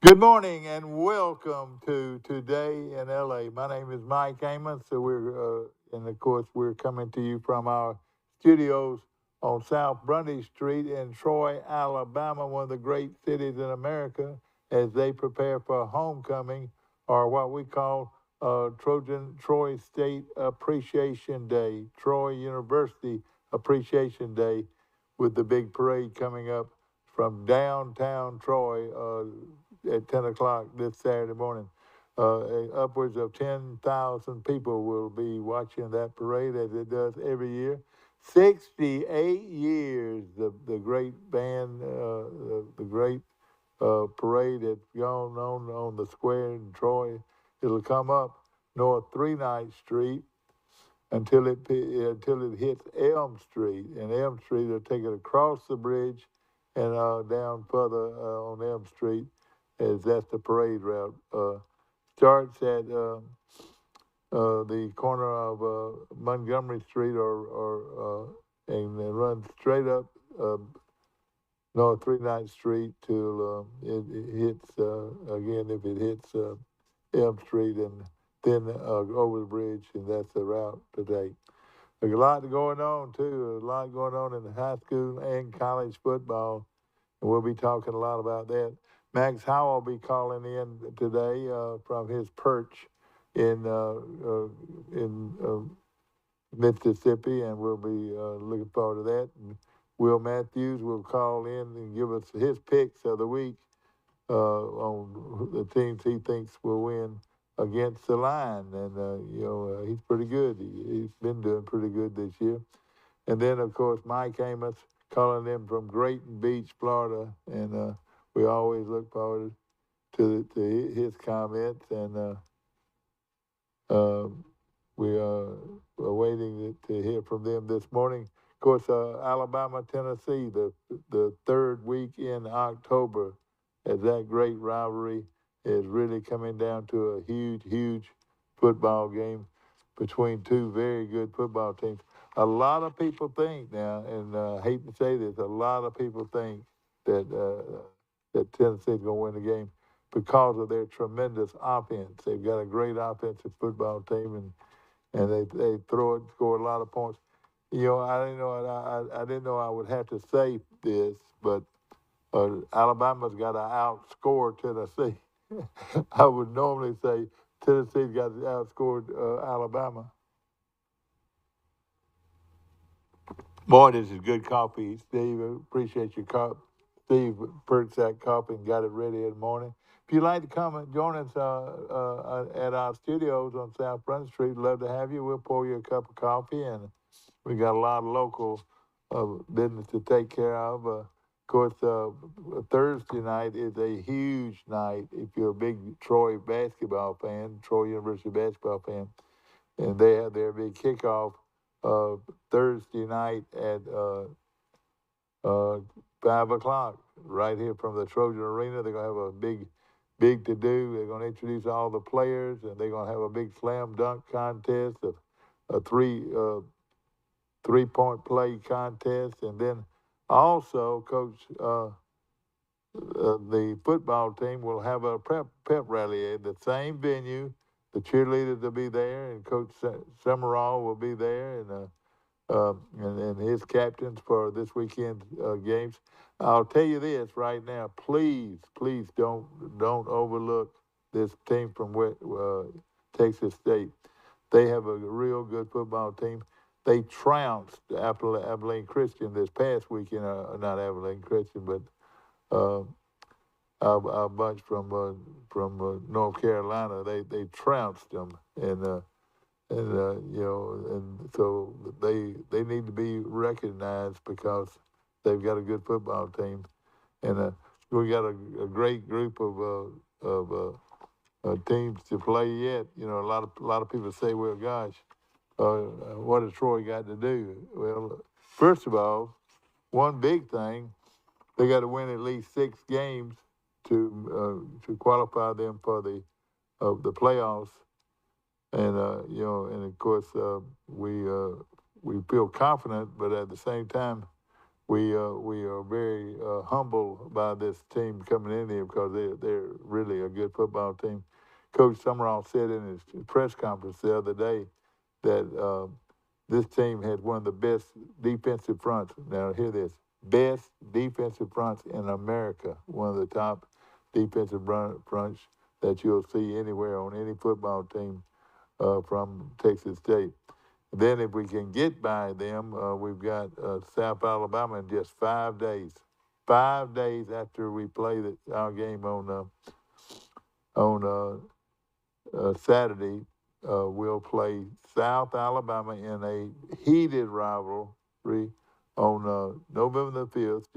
Good morning and welcome to Today in LA. My name is Mike Amos. And of course, we're coming to you from our studios on South Brundy Street in Troy, Alabama, one of the great cities in America, as they prepare for homecoming, or what we call Troy State Appreciation Day, Troy University Appreciation Day, with the big parade coming up from downtown Troy at 10 o'clock this Saturday morning. Upwards of 10,000 people will be watching that parade as it does every year. 68 years, the great band, the great parade that's gone on the square in Troy. It'll come up North 3 Ninth Street until it hits Elm Street, and Elm Street will take it across the bridge and down further on Elm Street, as that's the parade route. Starts at the corner of Montgomery Street, and then runs straight up North 39th Street till it hits again. If it hits Elm Street and then over the bridge, and that's the route today. There's a lot going on, too. A lot going on in high school and college football. And we'll be talking a lot about that. Max Howell will be calling in today from his perch in Mississippi, and we'll be looking forward to that. And Will Matthews will call in and give us his picks of the week on the teams he thinks will win against the line. And, he's pretty good. He's been doing pretty good this year. And then, of course, Mike Amos calling in from Grayton Beach, Florida. And we always look forward to his comments. And we are waiting to hear from them this morning. Of course, Alabama, Tennessee, the third week in October, as that great rivalry is really coming down to a huge, huge football game between two very good football teams. A lot of people think now, and I hate to say this, a lot of people think that that Tennessee's going to win the game because of their tremendous offense. They've got a great offensive football team, and they throw it, score a lot of points. I didn't know I would have to say this, but Alabama's got to outscore Tennessee. I would normally say Tennessee's got to outscore Alabama. Boy, this is good coffee, Steve. I appreciate your cup. Steve perked that cup and got it ready in the morning. If you'd like to come and join us at our studios on South Front Street, love to have you. We'll pour you a cup of coffee, and we got a lot of local business to take care of. Of course, Thursday night is a huge night if you're a big Troy basketball fan, Troy University basketball fan, and they have their big kickoff Thursday night at uh, 5 o'clock, right here from the Trojan Arena. They're gonna have a big to do. They're gonna introduce all the players, and they're gonna have a big slam dunk contest, a 3-point play contest, and then also, Coach, the football team will have a pep rally at the same venue. The cheerleaders will be there, and Coach Summerall will be there, and his captains for this weekend's games. I'll tell you this right now: please don't overlook this team from Texas State. They have a real good football team. They trounced Abilene Christian this past weekend. Not Abilene Christian, but uh, our bunch from North Carolina. They trounced them, and so they need to be recognized because they've got a good football team, and we got a great group of teams to play yet. A lot of people say, well, gosh, what has Troy got to do? Well, first of all, one big thing, they got to win at least 6 games to qualify them for the playoffs. And of course we feel confident, but at the same time we are very humbled by this team coming in here because they're really a good football team. Coach Summerall said in his press conference the other day that this team had one of the best defensive fronts. Now, hear this: best defensive fronts in America. One of the top defensive fronts that you'll see anywhere on any football team from Texas State. Then, if we can get by them, we've got South Alabama in just 5 days. 5 days after we play our game on Saturday, we'll play South Alabama in a heated rivalry on November the 5th.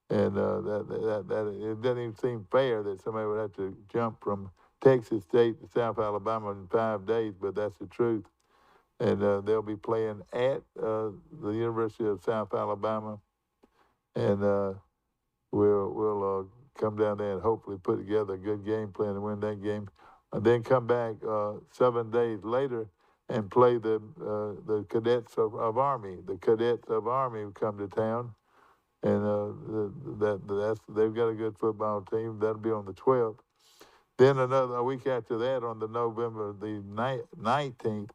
That it doesn't even seem fair that somebody would have to jump from Texas State to South Alabama in 5 days, but that's the truth. And they'll be playing at the University of South Alabama, and we'll come down there and hopefully put together a good game plan to win that game, and then come back 7 days later and play the cadets of Army. The cadets of Army come to town, and they've got a good football team. That'll be on the 12th. Then a week after that, on the November the 19th.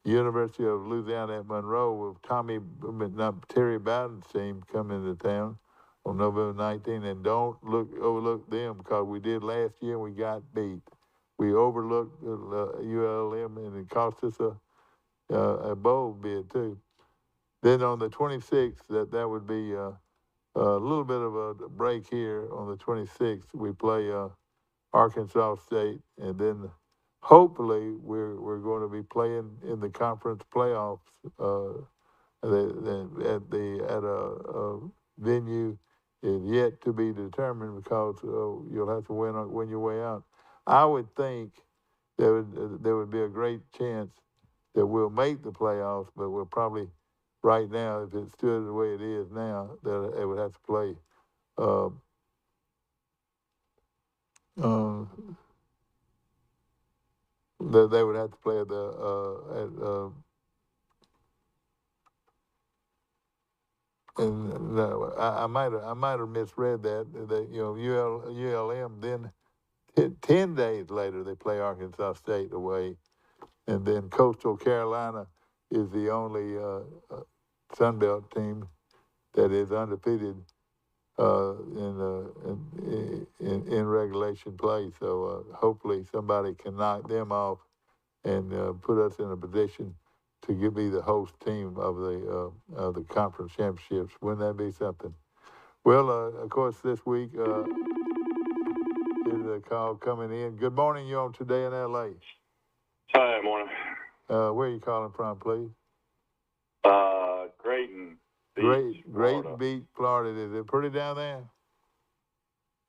University of Louisiana at Monroe with Terry Bowden's team coming into town on November 19th. And don't overlook them because we did last year and we got beat. We overlooked ULM and it cost us a bowl bid too. Then on the 26th, that would be a little bit of a break here. On the 26th, we play Arkansas State, and then hopefully we're going to be playing in the conference playoffs at a venue is yet to be determined because you'll have to win your way out. I would think there would be a great chance that we'll make the playoffs, but we'll probably right now, if it stood the way it is now, that it would have to play. They would have to play and I might have misread that. ULM then 10 days later they play Arkansas State away, and then Coastal Carolina is the only Sun Belt team that is undefeated in regulation play. So hopefully somebody can knock them off and put us in a position to be the host team of the conference championships. Wouldn't that be something? Well, of course, this week is a call coming in. Good morning. You're on Today in L.A. Hi, morning. Where are you calling from, please? Grayton Beach, Grayton Beach, Florida. Is it pretty down there? It's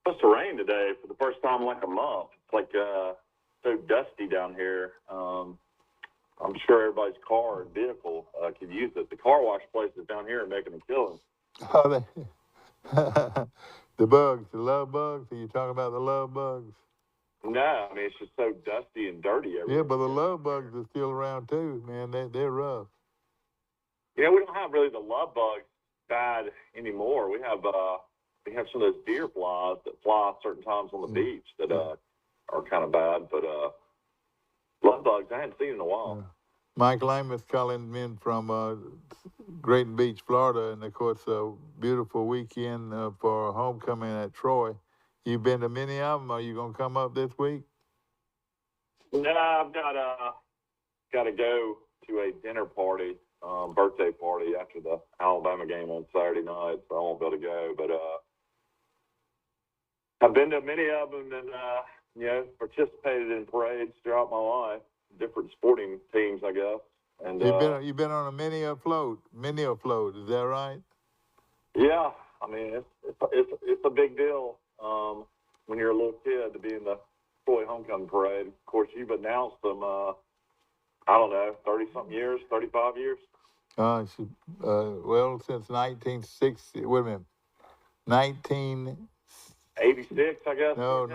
supposed to rain today for the first time in like a month. It's like so dusty down here. I'm sure everybody's car and vehicle could use it. The car wash places down here are making a killing. Oh, the bugs, the love bugs? Are you talking about the love bugs? No, I mean, it's just so dusty and dirty everywhere. Yeah, but the love bugs are still around too, man. They're rough. Yeah, we don't have really the love bugs bad anymore. We have some of those deer flies that fly certain times on the beach that are kind of bad, but love bugs I hadn't seen in a while. Michael Amos calling in from Grayton Beach, Florida, and of course a beautiful weekend for homecoming at Troy. You've been to many of them. Are you going to come up this week? No, I've got to go to a dinner party, birthday party after the Alabama game on Saturday night, so I won't be able to go. But I've been to many of them and participated in parades throughout my life, different sporting teams, I guess. And you've been on a mini afloat, is that right? Yeah, I mean it's a big deal when you're a little kid to be in the Troy homecoming parade. Of course, you've announced them. I don't know, 30-something years, 35 years. Well, since 1960. Wait a minute, 1986, I guess. No.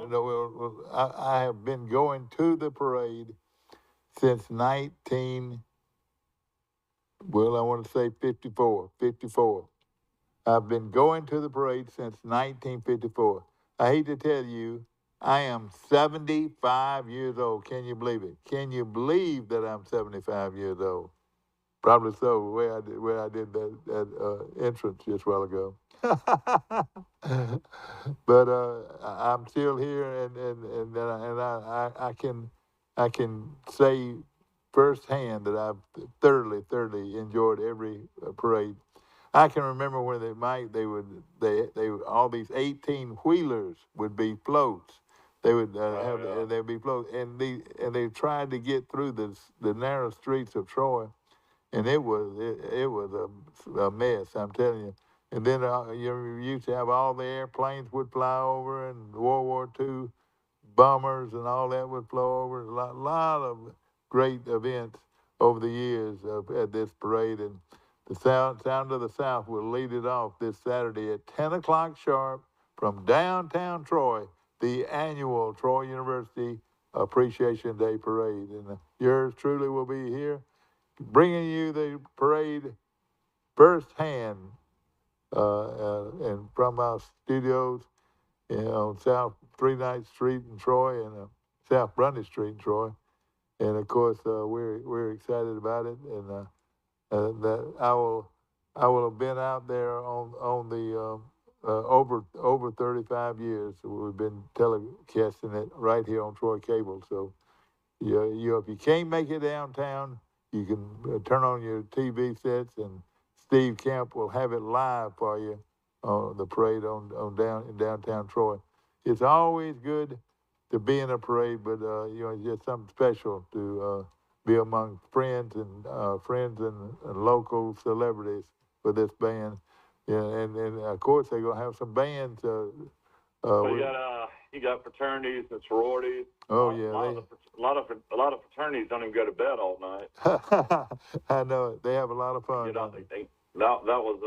Well, I have been going to the parade since 19. Well, I want to say 54. 54. I've been going to the parade since 1954. I hate to tell you, I am 75 years old. Can you believe it? Can you believe that I'm 75 years old? Probably so. Where I did that entrance just a while ago. But I'm still here, and I can say firsthand that I've thoroughly enjoyed every parade. I can remember when they all these 18 wheelers would be floats. They would they'd be floats, and they tried to get through the narrow streets of Troy, and it was a mess. I'm telling you. And then you used to have all the airplanes would fly over, and World War II bombers and all that would flow over. A lot of great events over the years at this parade, and the Sound of the South will lead it off this Saturday at 10 o'clock sharp from downtown Troy, the annual Troy University Appreciation Day Parade. And yours truly will be here, bringing you the parade firsthand and from our studios on South 3 Street in Troy and South Brundy Street in Troy. And of course, we're excited about it, and that I will have been out there on the over 35 years. We've been telecasting it right here on Troy Cable. So if you can't make it downtown, you can turn on your TV sets, and Steve Camp will have it live for you on the parade in downtown Troy. It's always good to be in a parade, but it's just something special to be among friends and local celebrities for this band. Yeah, and of course they're gonna have some bands. Well, you got fraternities and sororities. Oh, a lot of fraternities don't even go to bed all night. I know it. They have a lot of fun. That was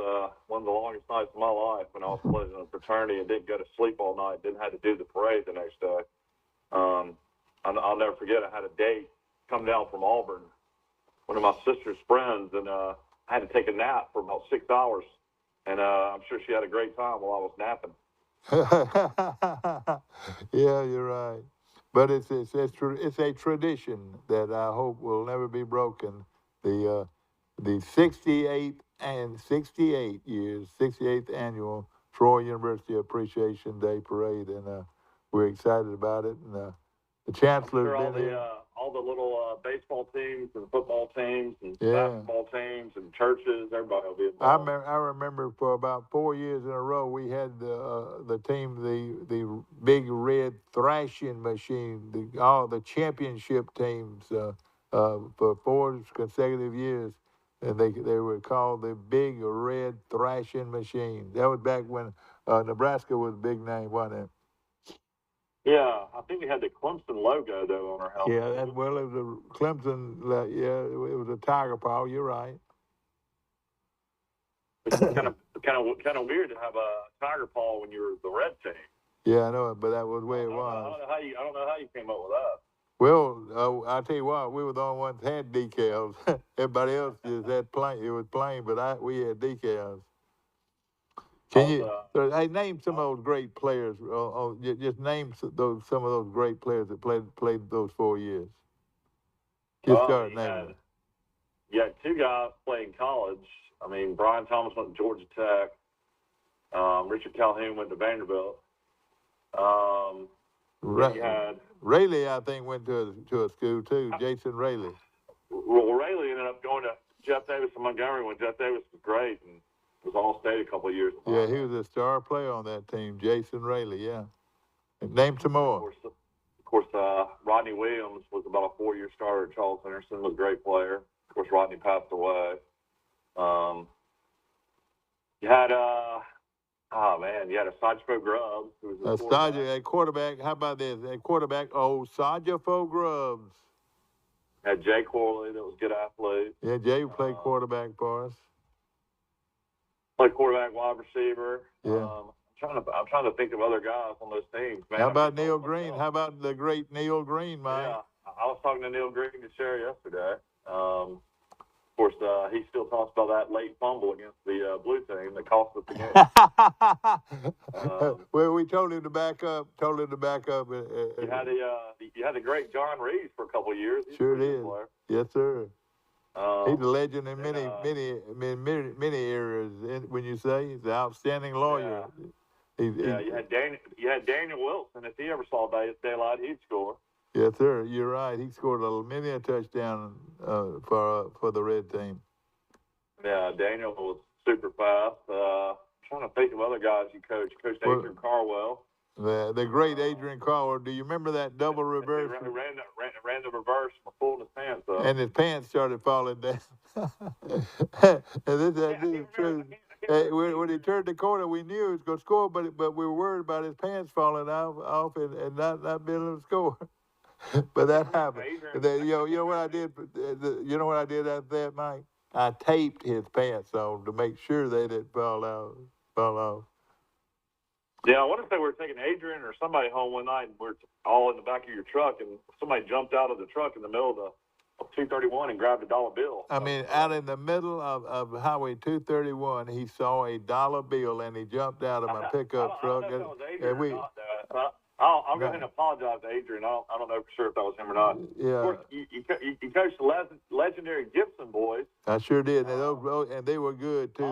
one of the longest nights of my life when I was pledged in a fraternity and didn't go to sleep all night. Didn't have to do the parade the next day. I'll never forget. I had a date come down from Auburn, one of my sister's friends, and I had to take a nap for about 6 hours. And I'm sure she had a great time while I was napping. Yeah, you're right. But it's a tradition that I hope will never be broken. The 68th annual Troy University Appreciation Day Parade, and we're excited about it. And the chancellor's been here. All the little baseball teams and football teams and basketball teams and churches, everybody will be involved. I remember for about 4 years in a row we had the team, the big red thrashing machine, all the championship teams for 4 consecutive years, and they were called the big red thrashing machine. That was back when Nebraska was a big name, wasn't it? Yeah, I think we had the Clemson logo though on our helmet. Yeah, it was a Clemson. Yeah, it was a tiger paw. You're right. It's kind of weird to have a tiger paw when you're the red team. Yeah, I know it, but that was the way it was. I don't know how you came up with that. Well, I'll tell you what, we were the only ones that had decals. Everybody else just had plain. It was plain, but we had decals. Hey, name some of those great players. Just name some of those great players that played those 4 years. Just start naming them. You had 2 guys playing college. I mean, Brian Thomas went to Georgia Tech. Richard Calhoun went to Vanderbilt. Raley, I think, went to a school too. Jason Raley. Well, Raley ended up going to Jeff Davis in Montgomery when Jeff Davis was great and was All-State a couple of years ago. Yeah, he was a star player on that team, Jason Raley. Yeah. And name some more. Of course, Rodney Williams was about a 4-year starter at Charles Henderson. Was a great player. Of course, Rodney passed away. You had you had a Sajfo Grubbs, who was a quarterback. How about this? A quarterback, Sajfo Grubbs. Had Jay Corley, that was a good athlete. Yeah, Jay played quarterback for us. Played quarterback, wide receiver. Yeah. I'm trying to think of other guys on those teams. Man, how about Neil Green? How about the great Neil Green, Mike? Yeah, I was talking to Neil Green to share yesterday. Of course, he still talks about that late fumble against the blue team that cost us the game. Well, we told him to back up. You had the great John Reeves for a couple of years. He's Sure a pretty did. good player. Yes, sir. He's a legend in many areas. When you say he's an outstanding lawyer. Yeah. You had Daniel Wilson. If he ever saw daylight, he'd score. Yes, sir. You're right. He scored many a touchdown for the red team. Yeah, Daniel was super fast. Trying to think of other guys you coached. Coached Adrian Carwell. The great Adrian Carwell. Do you remember that double reverse? He ran the reverse, pulling his pants up. And his pants started falling down. And this is true. When he turned the corner, we knew he was going to score, but we were worried about his pants falling off and not being able to score. But that happened. Then, you know what I did? You know what I did after that, Mike? I taped his pants on to make sure they didn't fall off. Yeah, I want to say we were taking Adrian or somebody home one night, and we were all in the back of your truck, and somebody jumped out of the truck in the middle of 231 and grabbed a dollar bill. I mean, out in the middle of Highway 231, he saw a dollar bill, and he jumped out of my pickup truck. I don't know if that was Adrian or not. I'll go ahead and apologize to Adrian. I don't know for sure if that was him or not. Yeah. Of course, you coached the legendary Gibson boys. I sure did, and they were good too.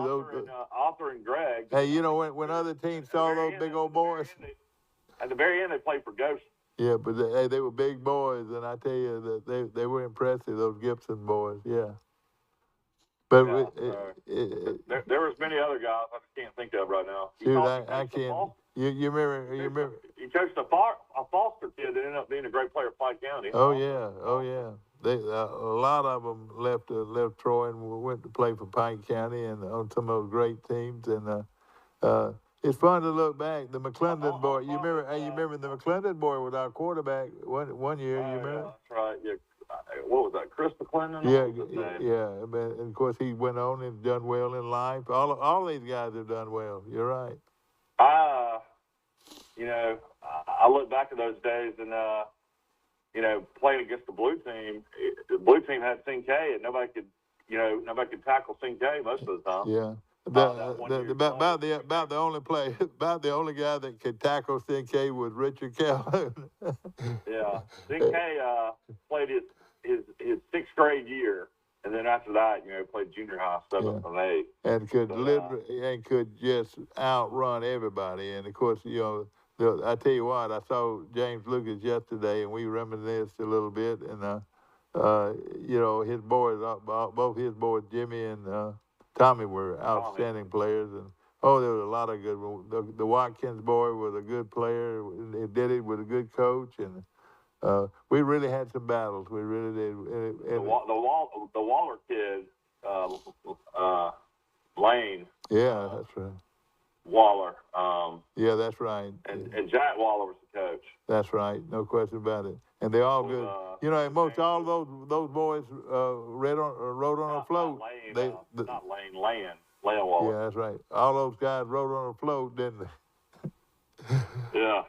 Arthur and Greg. Hey, you know when other teams saw those big old boys. At the very end, they played for Ghost. Yeah, but they were big boys, and I tell you that they were impressive. Those Gibson boys, yeah. But there was many other guys I just can't think of right now. Dude, I can't. You remember? He coached a Foster kid that ended up being a great player at Pike County. Oh yeah. A lot of them left Troy and went to play for Pike County and on some of those great teams. And it's fun to look back. The McClendon boy. You remember the McClendon boy was our quarterback one year. You remember? That's right. Yeah. What was that? Chris McClendon? Yeah. And of course, he went on and done well in life. All these guys have done well. You're right. I look back at those days and, playing against the blue team. The blue team had Sing K, and nobody could tackle Sing K most of the time. Yeah. About the only guy that could tackle Sing K was Richard Calhoun. Yeah. Sing K played his sixth grade year. And then after that, played junior high, 7th and 8th. And could just outrun everybody. And of course, I tell you what, I saw James Lucas yesterday, and we reminisced a little bit. And his boys, both his boys, Jimmy and Tommy, were outstanding players. And there was a lot of good ones. The Watkins boy was a good player. He did it with a good coach, and we really had some battles. We really did. The Waller kid, Lane. Yeah, that's right. Waller. Yeah, that's right. And Jack Waller was the coach. That's right. No question about it. And they're all good. And most all those boys rode on a float. Not Lane. Land Waller. Yeah, that's right. All those guys rode on a float, didn't they? Yeah.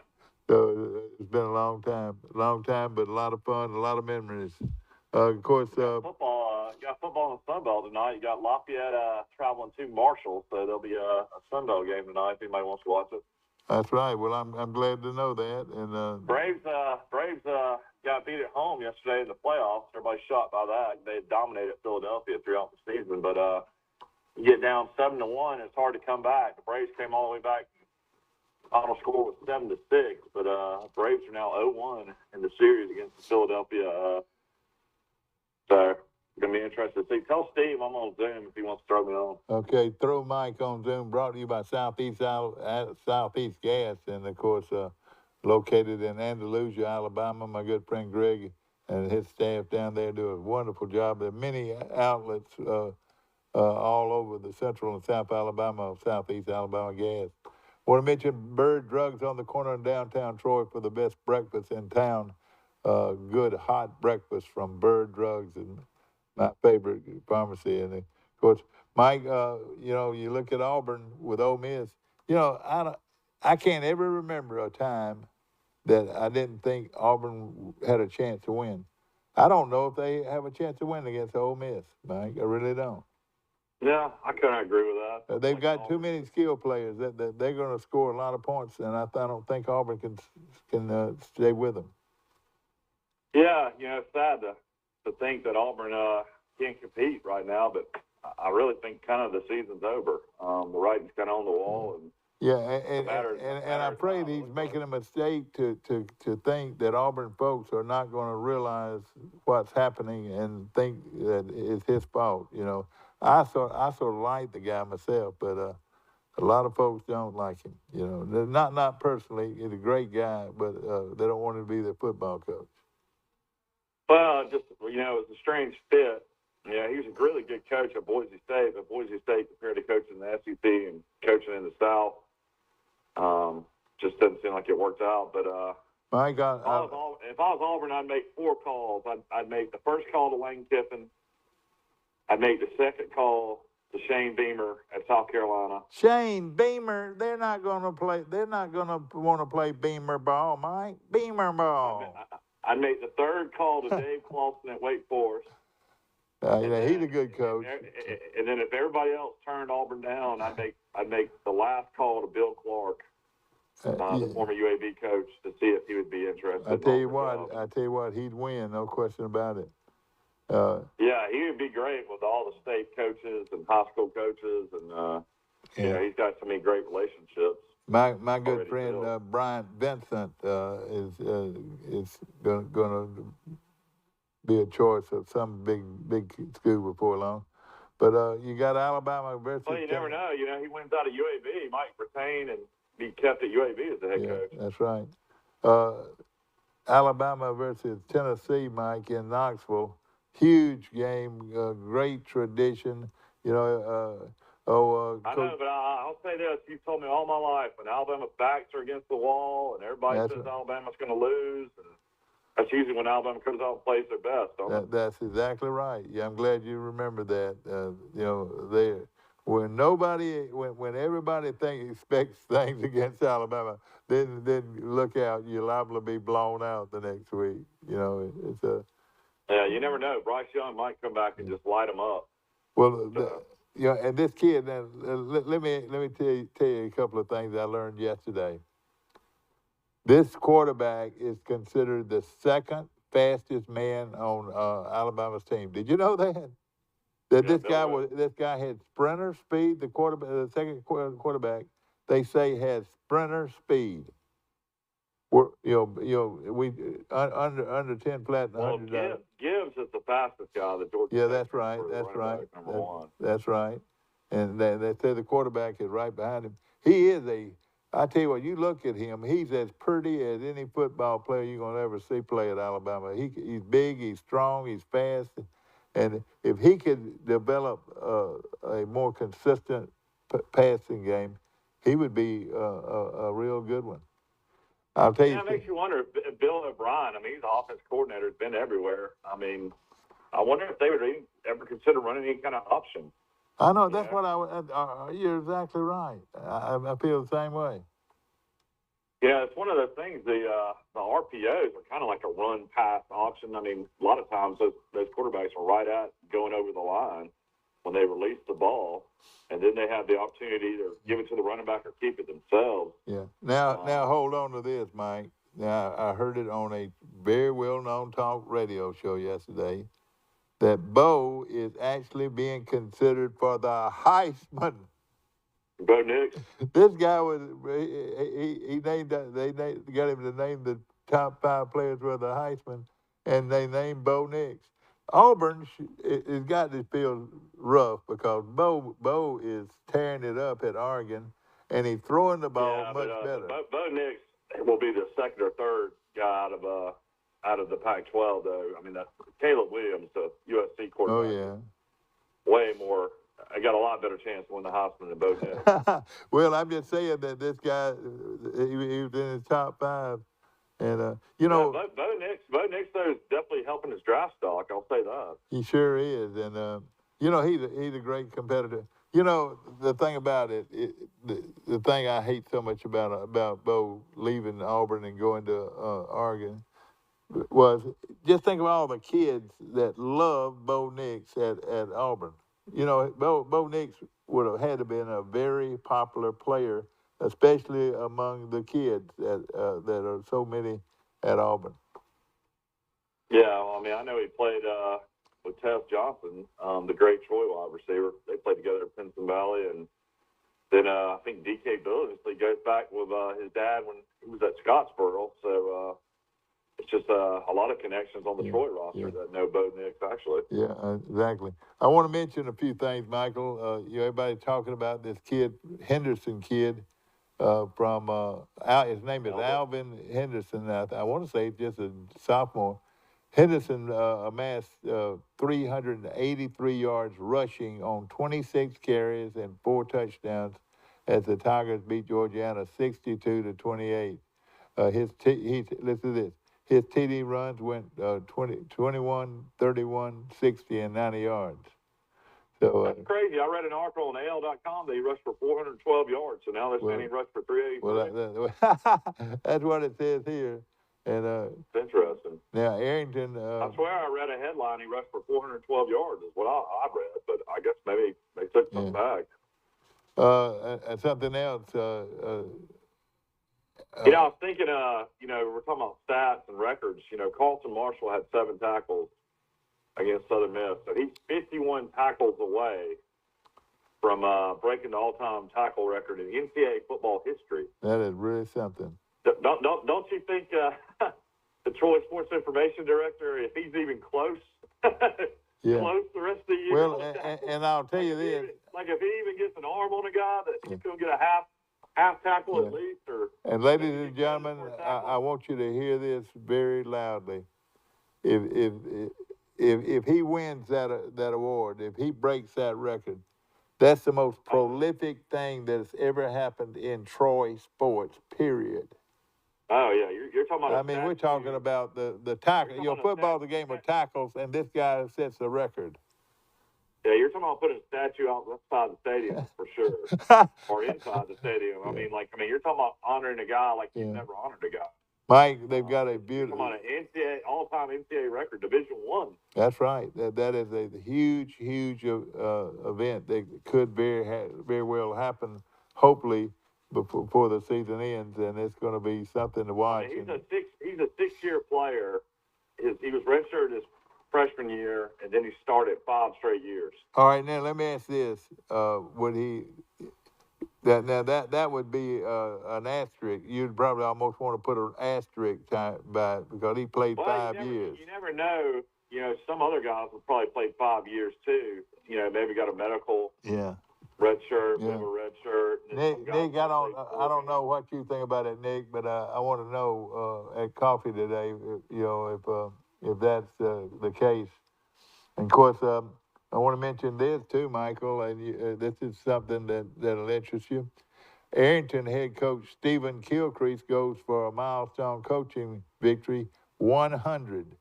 So it's been a long time, but a lot of fun, a lot of memories. Of course, football. You got football in the Sun Belt tonight. You got Lafayette traveling to Marshall, so there'll be a Sun Belt game tonight if anybody wants to watch it. That's right. Well, I'm glad to know that. And Braves got beat at home yesterday in the playoffs. Everybody's shocked by that. They dominated Philadelphia throughout the season, but you get down 7-1, it's hard to come back. The Braves came all the way back. Final score was 7-6, but Braves are now 0-1 in the series against the Philadelphia. So it's gonna be interesting to see. Tell Steve I'm on Zoom if he wants to throw me on. Okay, throw Mike on Zoom. Brought to you by Southeast Gas, and of course located in Andalusia, Alabama. My good friend Greg and his staff down there do a wonderful job. There are many outlets all over the central and south Alabama of Southeast Alabama Gas. Want to mention Bird Drugs on the corner in downtown Troy for the best breakfast in town. Good hot breakfast from Bird Drugs, and my favorite pharmacy. And of course, Mike, you look at Auburn with Ole Miss. I can't ever remember a time that I didn't think Auburn had a chance to win. I don't know if they have a chance to win against Ole Miss, Mike. I really don't. Yeah, I couldn't agree with that. They've got too many skill players that they're going to score a lot of points, and I don't think Auburn can stay with them. Yeah, it's sad to think that Auburn can't compete right now, but I really think kind of the season's over. The writing's kind of on the wall, and yeah, and I'm afraid he's making a mistake to think that Auburn folks are not going to realize what's happening and think that it's his fault. I sort of like the guy myself, but a lot of folks don't like him. Not personally. He's a great guy, but they don't want him to be their football coach. Well, just it was a strange fit. Yeah, he was a really good coach at Boise State, but Boise State compared to coaching in the SEC and coaching in the South, just doesn't seem like it worked out. But my God, if I was Auburn, I'd make 4 calls. I'd make the first call to Lane Kiffin. I'd make the second call to Shane Beamer at South Carolina. Shane Beamer, they're not going to play. They're not going to want to play Beamer ball, Mike. Beamer ball. I'd make the third call to Dave Clawson at Wake Forest. He's a good coach. And then if everybody else turned Auburn down, I'd make the last call to Bill Clark, the former UAB coach, to see if he would be interested. I tell you what, he'd win, no question about it. Yeah, he would be great with all the state coaches and high school coaches, and he's got so many great relationships. My good friend Bryant Vincent is going to be a choice of some big school before long. But you got Alabama versus. Well, you never know. He wins out of UAB. He might retain and be kept at UAB as the head coach. That's right. Alabama versus Tennessee, Mike, in Knoxville. Huge game, great tradition. I know, but I'll say this. You've told me all my life when Alabama's backs are against the wall and everybody says Alabama's going to lose. And that's usually when Alabama comes out and plays their best. That's exactly right. Yeah, I'm glad you remember that. When everybody expects things against Alabama, then look out. You're liable to be blown out the next week. It's a. Yeah, you never know. Bryce Young might come back and just light them up. Well, and this kid. Let me tell you a couple of things I learned yesterday. This quarterback is considered the second fastest man on Alabama's team. Did you know that? This guy had sprinter speed. The second quarterback, they say, had sprinter speed. We under 10 flat and 100. Gibbs is the fastest guy that Georgia. Yeah, that's right. Number one. That's right. And they say the quarterback is right behind him. He is I tell you what, you look at him, he's as pretty as any football player you're going to ever see play at Alabama. He's big, he's strong, he's fast. And if he could develop a more consistent passing game, he would be a real good one. I'll tell you. It makes you wonder if Bill O'Brien, he's the offense coordinator, has been everywhere. I wonder if they would ever consider running any kind of option. I know, that's what you're exactly right. I feel the same way. Yeah, it's one of those things. The RPOs are kind of like a run-pass option. A lot of times those quarterbacks are right at going over the line when they release the ball, and then they have the opportunity to give it to the running back or keep it themselves. Yeah. Now hold on to this, Mike. Now, I heard it on a very well-known talk radio show yesterday that Bo is actually being considered for the Heisman. Bo Nix. This guy he named they got him to name the top 5 players for the Heisman, and they named Bo Nix. Auburn has got to feel rough because Bo is tearing it up at Oregon, and he's throwing the ball much better. Bo Nix will be the second or third guy out of the Pac-12, though. That's Caleb Williams, the USC quarterback. Oh, yeah. Way more. I got a lot better chance to win the Heisman than Bo Nix. Well, I'm just saying that this guy, he was in his top 5. And, Bo Nix, though, is definitely helping his draft stock. I'll say that. He sure is. And, he's a great competitor. The thing about it, the thing I hate so much about Bo leaving Auburn and going to Oregon, was just think of all the kids that loved Bo Nix at Auburn. You know, Bo Nix would have had to been a very popular player, especially among the kids that are so many at Auburn. Yeah, well, I mean, I know he played with Tess Johnson, the great Troy wide receiver. They played together at Pinson Valley, and then I think DK Billingsley goes back with his dad when he was at Scottsboro. So it's just a lot of connections on the Troy roster that know Bo Nix, actually. Yeah, exactly. I want to mention a few things, Michael. everybody talking about this kid, Henderson kid, from his name is Alvin Henderson. I want to say just a sophomore. Henderson amassed 383 yards rushing on 26 carries and 4 touchdowns as the Tigers beat Georgiana 62-28. Listen to this. His TD runs went 21, 31, 60, and 90 yards. So that's crazy. I read an article on AL.com that he rushed for 412 yards. So now they're saying he rushed for 383. Well, that's what it says here. And it's interesting. Now Arrington. I swear I read a headline. He rushed for 412 yards. Is what I read, but I guess maybe they took something back. And something else. I was thinking. We're talking about stats and records. Carlton Marshall had 7 tackles against Southern Miss, so he's 51 tackles away from breaking the all-time tackle record in NCAA football history. That is really something. Don't you think the Troy Sports Information Director, if he's even close, close the rest of the year? Well, and I'll tell you this. If he even gets an arm on a guy, that he's going to get a half tackle at least. And ladies and gentlemen, I want you to hear this very loudly. If he wins that award, if he breaks that record, that's the most prolific thing that's ever happened in Troy sports, period. Oh, yeah. You're talking about we're talking about the tackle. Football's a game of tackles, and this guy sets the record. Yeah, you're talking about putting a statue outside the stadium for sure, or inside the stadium. I mean, you're talking about honoring a guy like you've never honored a guy. Mike, they've got a beautiful. Come on, an all-time NCAA record, Division I. That's right. That is a huge event that could very well happen. Hopefully, before the season ends, and it's going to be something to watch. He's a 6-year player. He was redshirted his freshman year, and then he started 5 straight years. All right, now let me ask this: would he? That would be an asterisk. You'd probably almost want to put an asterisk by it because he played 5 years. You never know. Some other guys would probably play 5 years too. Maybe got a medical. Yeah. Red shirt, a red shirt. Nick, I don't know what you think about it, Nick, but I want to know at coffee today, if that's the case. And of course, I want to mention this too, Michael, and this is something that'll interest you. Arrington head coach Stephen Kilcrease goes for a milestone coaching victory, 100.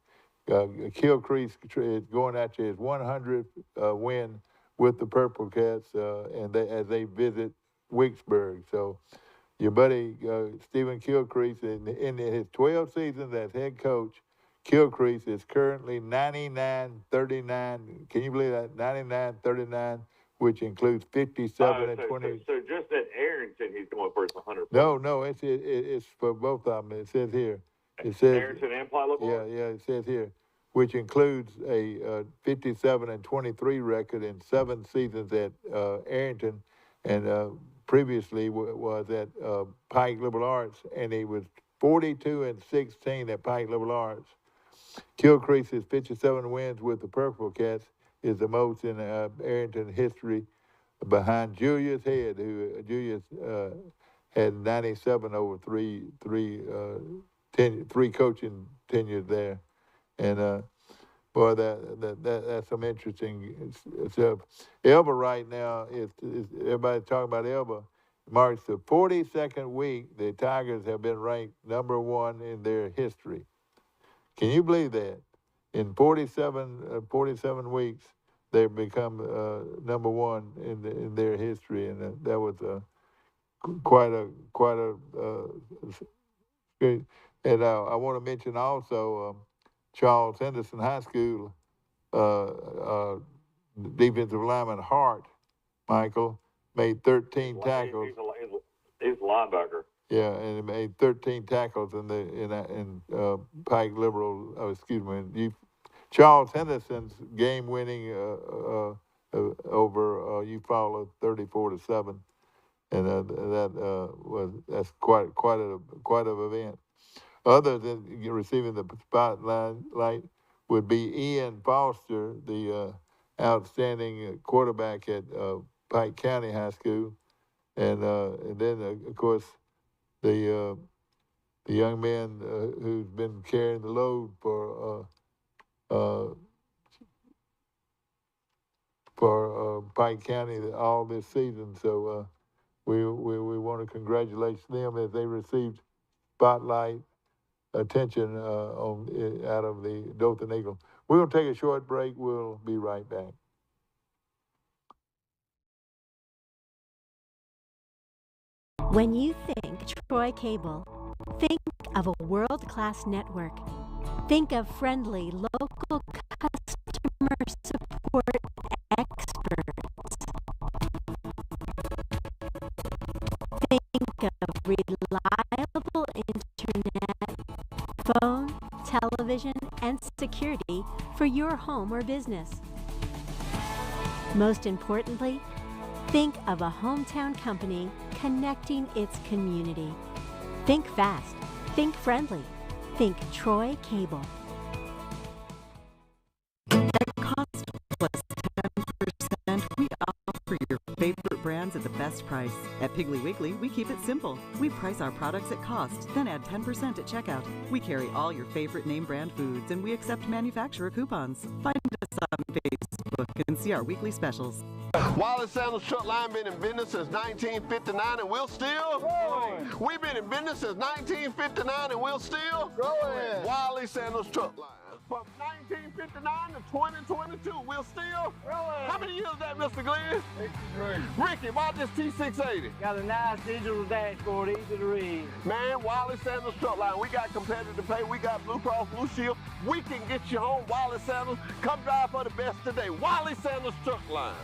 Kilcrease is going after his 100th win with the Purple Cats, as they visit Wicksburg. So, your buddy Stephen Kilcrease, in his 12 seasons as head coach, Kilcrease is currently 99-39. Can you believe that? 99-39, which includes 57 and 20. So just at Arrington, he's going for his 100. No, it's for both of them. It says here. It says Arrington and Pilot. Yeah, it says here, which includes a 57 and 23 record in 7 seasons at Arrington, and previously was at Pike Liberal Arts, and he was 42 and 16 at Pike Liberal Arts. Kilcrease's 57 wins with the Purple Cats is the most in Arrington history, behind Julius Head, who Julius had 97 over three coaching tenures there. And boy, that's some interesting stuff. Elba right now is everybody's talking about Elba. Marks the 42nd week the Tigers have been ranked number 1 in their history. Can you believe that? In 47 weeks, they've become number 1 in their history, and that was quite a And I want to mention also Charles Henderson High School defensive lineman Hart, Michael, made 13 tackles. He's a linebacker. Yeah, and he made 13 tackles in Pike Liberal. Charles Henderson's game-winning over Eufaula 34-7, and that's quite an event. Others than receiving the spotlight would be Ian Foster, the outstanding quarterback at Pike County High School, and then of course the young man who's been carrying the load for Pike County all this season. So we want to congratulate them as they received spotlight attention out of the Dothan Eagle. We're going to take a short break. We'll be right back. When you think Troy Cable, think of a world-class network. Think of friendly local customer support experts. Think of reliable internet, phone, television, and security for your home or business. Most importantly, think of a hometown company connecting its community. Think fast. Think friendly. Think Troy Cable. At cost plus 10%, we offer your favorite brands at the best price. At Piggly Wiggly, we keep it simple. We price our products at cost, then add 10% at checkout. We carry all your favorite name brand foods, and we accept manufacturer coupons. Find us on Facebook and see our weekly specials. Wally Sandals Truck Line been in business since 1959 and we'll still growing. We've been in business since 1959 and we'll still growing. Wally Sandals Truck Line. From 1959 to 2022, we'll still growing. How many years is that, Mr. Glenn? 63. Ricky, why this T680? Got a nice digital dashboard, easy to read. Man, Wally Sandals Truck Line. We got competitive pay. We got Blue Cross Blue Shield. We can get you home, Wally Sandals. Come drive for the best today. Wally Sandals Truck Line.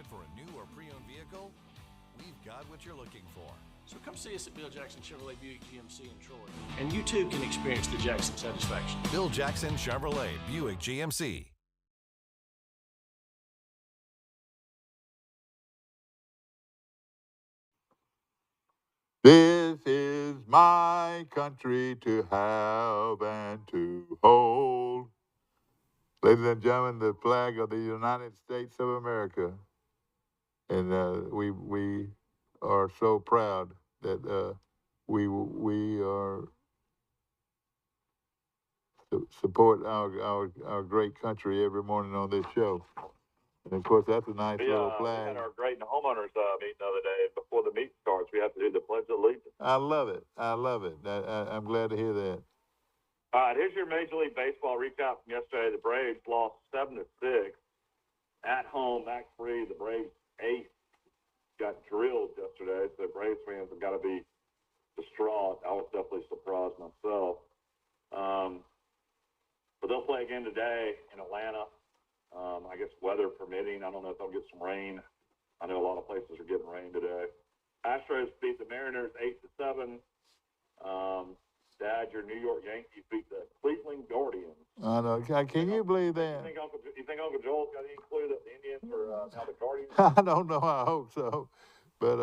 For a new or pre-owned vehicle, we've got what you're looking for. So come see us at Bill Jackson Chevrolet Buick GMC in Troy, and you too can experience the Jackson satisfaction. Bill Jackson Chevrolet Buick GMC. This is my country to have and to hold. Ladies and gentlemen, the flag of the United States of America. And we are so proud that we are support our great country every morning on this show. And of course, that's a nice little flag. We had our great homeowners meeting the other day. Before the meeting starts, we have to do the Pledge of Allegiance. I love it. I'm glad to hear that. All right, here's your Major League Baseball recap from yesterday. The Braves lost 7-6 at home, back free. The Braves ace got drilled yesterday, so Braves fans have got to be distraught. I was definitely surprised myself. But they'll play again today in Atlanta. I guess weather permitting. I don't know if they'll get some rain. I know a lot of places are getting rain today. Astros beat the Mariners 8-7. Dad, your New York Yankees beat the Cleveland Guardians. I know. Can you believe that? You think Uncle Joel's got any clue that the Indians are now the Guardians? I don't know. I hope so. But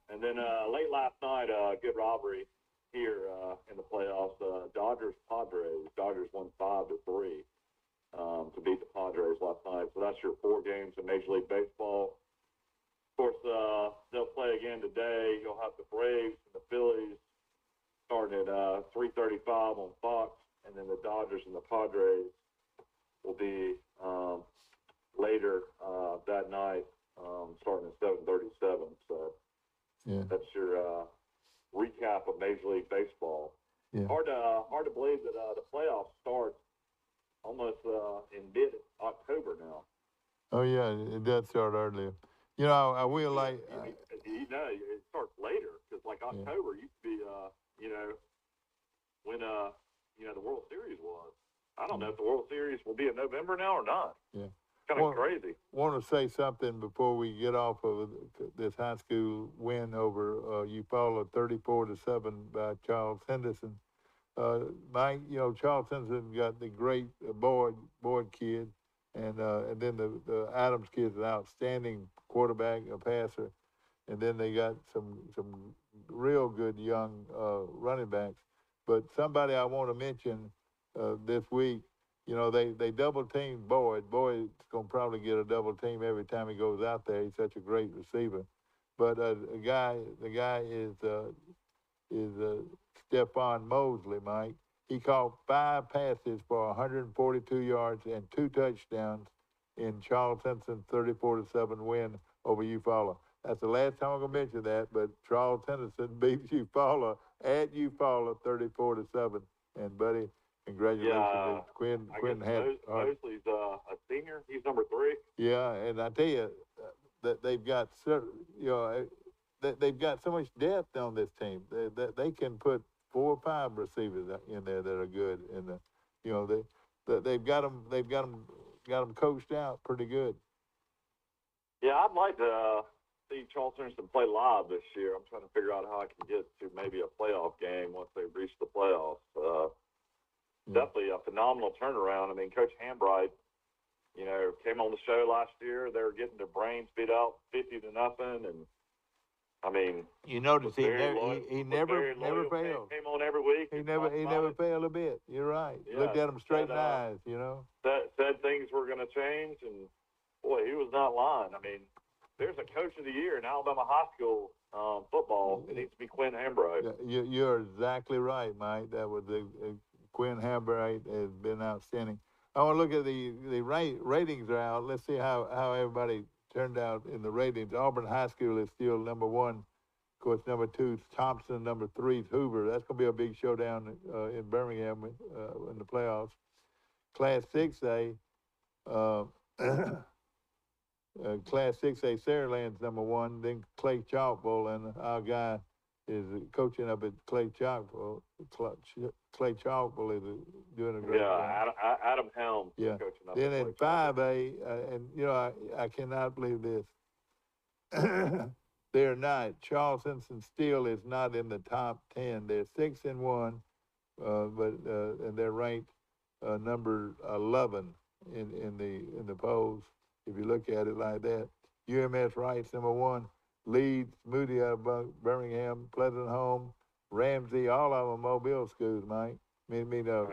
and then late last night, good robbery here in the playoffs. Dodgers Padres. Dodgers won 5-3 to beat the Padres last night. So that's your 4 games in Major League Baseball. course, they'll play again today. You'll have the Braves and the Phillies starting at 3:35 on Fox, and then the Dodgers and the Padres will be later that night, starting at 7:37. So Yeah. that's your recap of Major League Baseball. Yeah. Hard to believe that the playoffs start almost in mid-October now. Oh yeah, it does start earlier. You know, I will like. It starts later because like October used to be, when the World Series was. I don't know if the World Series will be in November now or not. Yeah. Kind of crazy. Want to say something before we get off of this high school win over Eufaula, 34-7 by Charles Henderson. Mike, Charles Henderson got the great Boyd kid, and then the Adams kid is an outstanding quarterback, a passer, and then they got some real good young running backs. But somebody I want to mention this week, they double teamed Boyd. Boyd's gonna probably get a double team every time he goes out there. He's such a great receiver. But the guy is Stephon Mosley, Mike. He caught 5 passes for 142 yards and 2 touchdowns in Charles Henson's 34-7 win over Eufaula. That's the last time I'm going to mention that, but Charles Henderson beats Eufaula at Eufaula 34-7. And, buddy, congratulations. Yeah, Quinn Mosley's a senior. He's number 3. Yeah, and I tell you, that they've got they've got so much depth on this team. They can put 4 or 5 receivers in there that are good, and they've got them coached out pretty good. Yeah, I'd like to see Charles Henderson play live this year. I'm trying to figure out how I can get to maybe a playoff game once they reach the playoffs. Definitely a phenomenal turnaround. I mean, Coach Hambright, came on the show last year. They were getting their brains beat out 50-0, and I mean, you notice he never failed. Came on every week. He never failed a bit. You're right. Yeah, Looked at him straight in the eyes. Said things were going to change, and boy, he was not lying. I mean, there's a coach of the year in Alabama high school football. It needs to be Quinn Hambright. You're exactly right, Mike. That was Quinn Hambright has been outstanding. I want to look at the ratings are out. Let's see how everybody turned out in the ratings. Auburn High School is still number 1. Of course, number 2 is Thompson. Number 3 is Hoover. That's going to be a big showdown in Birmingham in the playoffs. Class 6A, Class 6A, Saraland's number 1. Then Clay Chalkville, and our guy is coaching up at Clay Chalkville. Clay Chalkville is doing a great job. Adam Helms. Yeah. Coaching up then at in 5A, I cannot believe this. They're not. Charles Henson still is not in the top 10. They're 6-1, and they're ranked number 11 in the polls. If you look at it like that, UMS Wright's number 1. Leeds, Moody out of Birmingham, Pleasant Home, Ramsey, all of them Mobile schools, Mike. Birmingham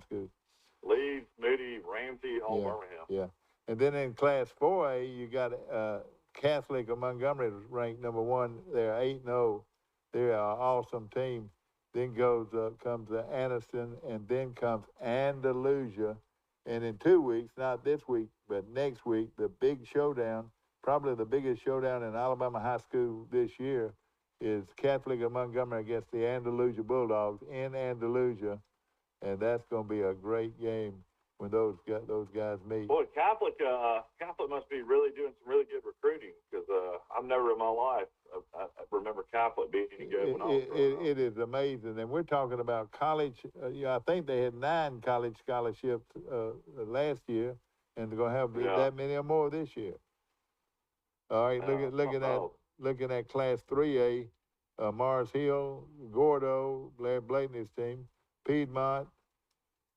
schools. Leeds, Moody, Ramsey, all Birmingham. Yeah. And then in Class 4A, you got Catholic of Montgomery ranked number 1. They're 8-0. They're an awesome team. Then comes Anniston, and then comes Andalusia. And in 2 weeks, not this week, but next week, the big showdown, probably the biggest showdown in Alabama high school this year, is Catholic of Montgomery against the Andalusia Bulldogs in Andalusia, and that's going to be a great game when those guys meet. Boy, Catholic must be really doing some really good recruiting, because I've never in my life I remember Catholic being any good when I was growing up. It is amazing, and we're talking about college. I think they had 9 college scholarships last year, and they're going to have that many or more this year. All right, looking at Class 3A, Mars Hill, Gordo, Blair Blakeney's team, Piedmont,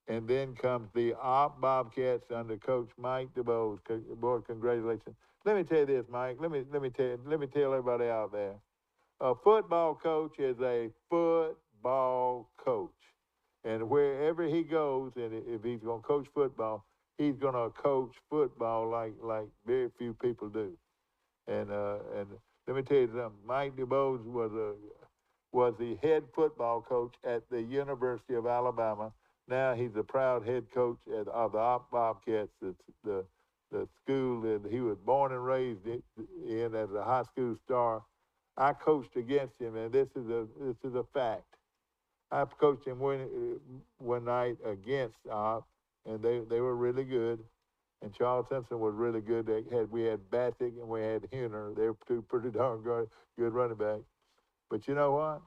and then comes the Bobcats under Coach Mike DeBose. Boy, congratulations! Let me tell you this, Mike. Let me tell everybody out there. A football coach is a football coach, and wherever he goes, and if he's going to coach football, he's going to coach football like very few people do. And let me tell you something. Mike DuBose was the head football coach at the University of Alabama. Now he's a proud head coach of the Bobcats, the school that he was born and raised in as a high school star. I coached against him, and this is a fact. I coached him one night against Op, and they were really good. And Charles Simpson was really good. We had Bassick and we had Hunter. They were two pretty darn good running backs. But you know what?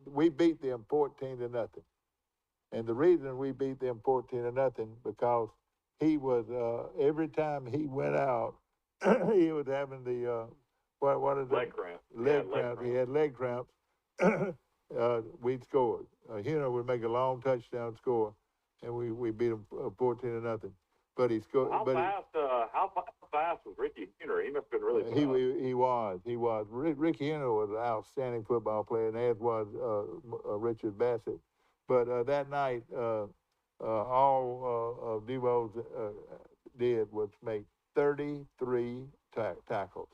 We beat them 14-0. And the reason we beat them 14-0 because he was every time he went out, he was having the what is leg it? cramp. Leg cramp. He had leg cramps. We'd score. Hunter would make a long touchdown score, and we beat him 14-0. But he scored. How fast was Ricky Hunter? He must have been really fast. He was. Ricky Hunter was an outstanding football player, and as was Richard Bassett. But that night, all DuBose did was make 33 tackles.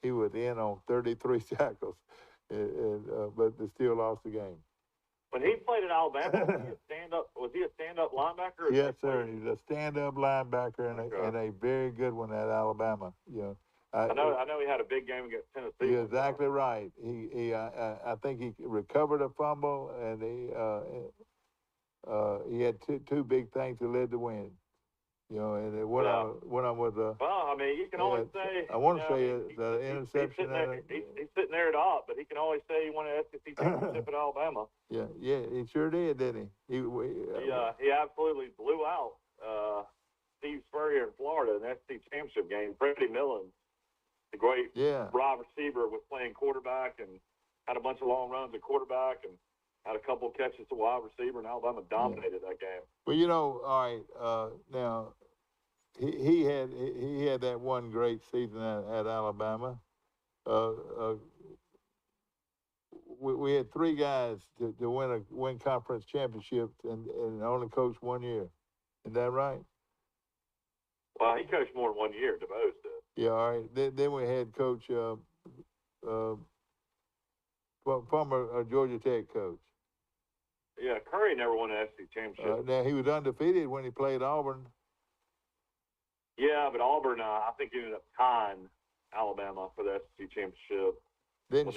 He was in on 33 tackles, but they still lost the game. When he played at Alabama, was he a stand-up linebacker? Yes, sir. He's a stand-up linebacker and a very good one at Alabama. You know, I know he had a big game against Tennessee. You're exactly right. I think he recovered a fumble, and he had two big things that led to win. You know, and one of them was well, I mean, you can always say. I want to say the interception. He's sitting there at Op, but he can always say he won an SEC championship at Alabama. Yeah, he sure did, didn't he? He absolutely blew out Steve Spurrier in Florida in the SEC championship game. Freddie Millen, the great wide receiver, was playing quarterback and had a bunch of long runs at quarterback and had a couple of catches to wide receiver, and Alabama dominated that game. Well, you know, all right, now he had that one great season at Alabama. We had three guys to win conference championships and only coached 1 year. Is that right? Well, he coached more than 1 year. DuBose did. Yeah, all right. Then we had Coach former Georgia Tech coach. Yeah, Curry never won an SEC championship. Now he was undefeated when he played Auburn. Yeah, but Auburn, I think, ended up tying Alabama for the SEC championship. Then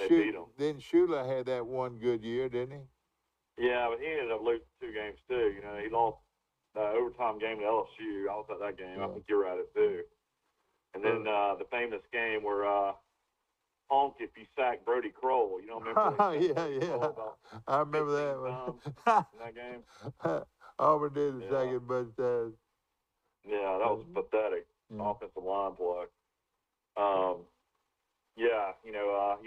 Shula had that one good year, didn't he? Yeah, but he ended up losing 2 games too. You know, he lost the overtime game to LSU. I was at that game. Yeah. I think you were at it too. And then the famous game where honk if you sack Brody Kroll. You don't remember? Yeah. I remember that one. In that game. Auburn did the second, but yeah, that was pathetic. Offensive line play. Yeah, you know, I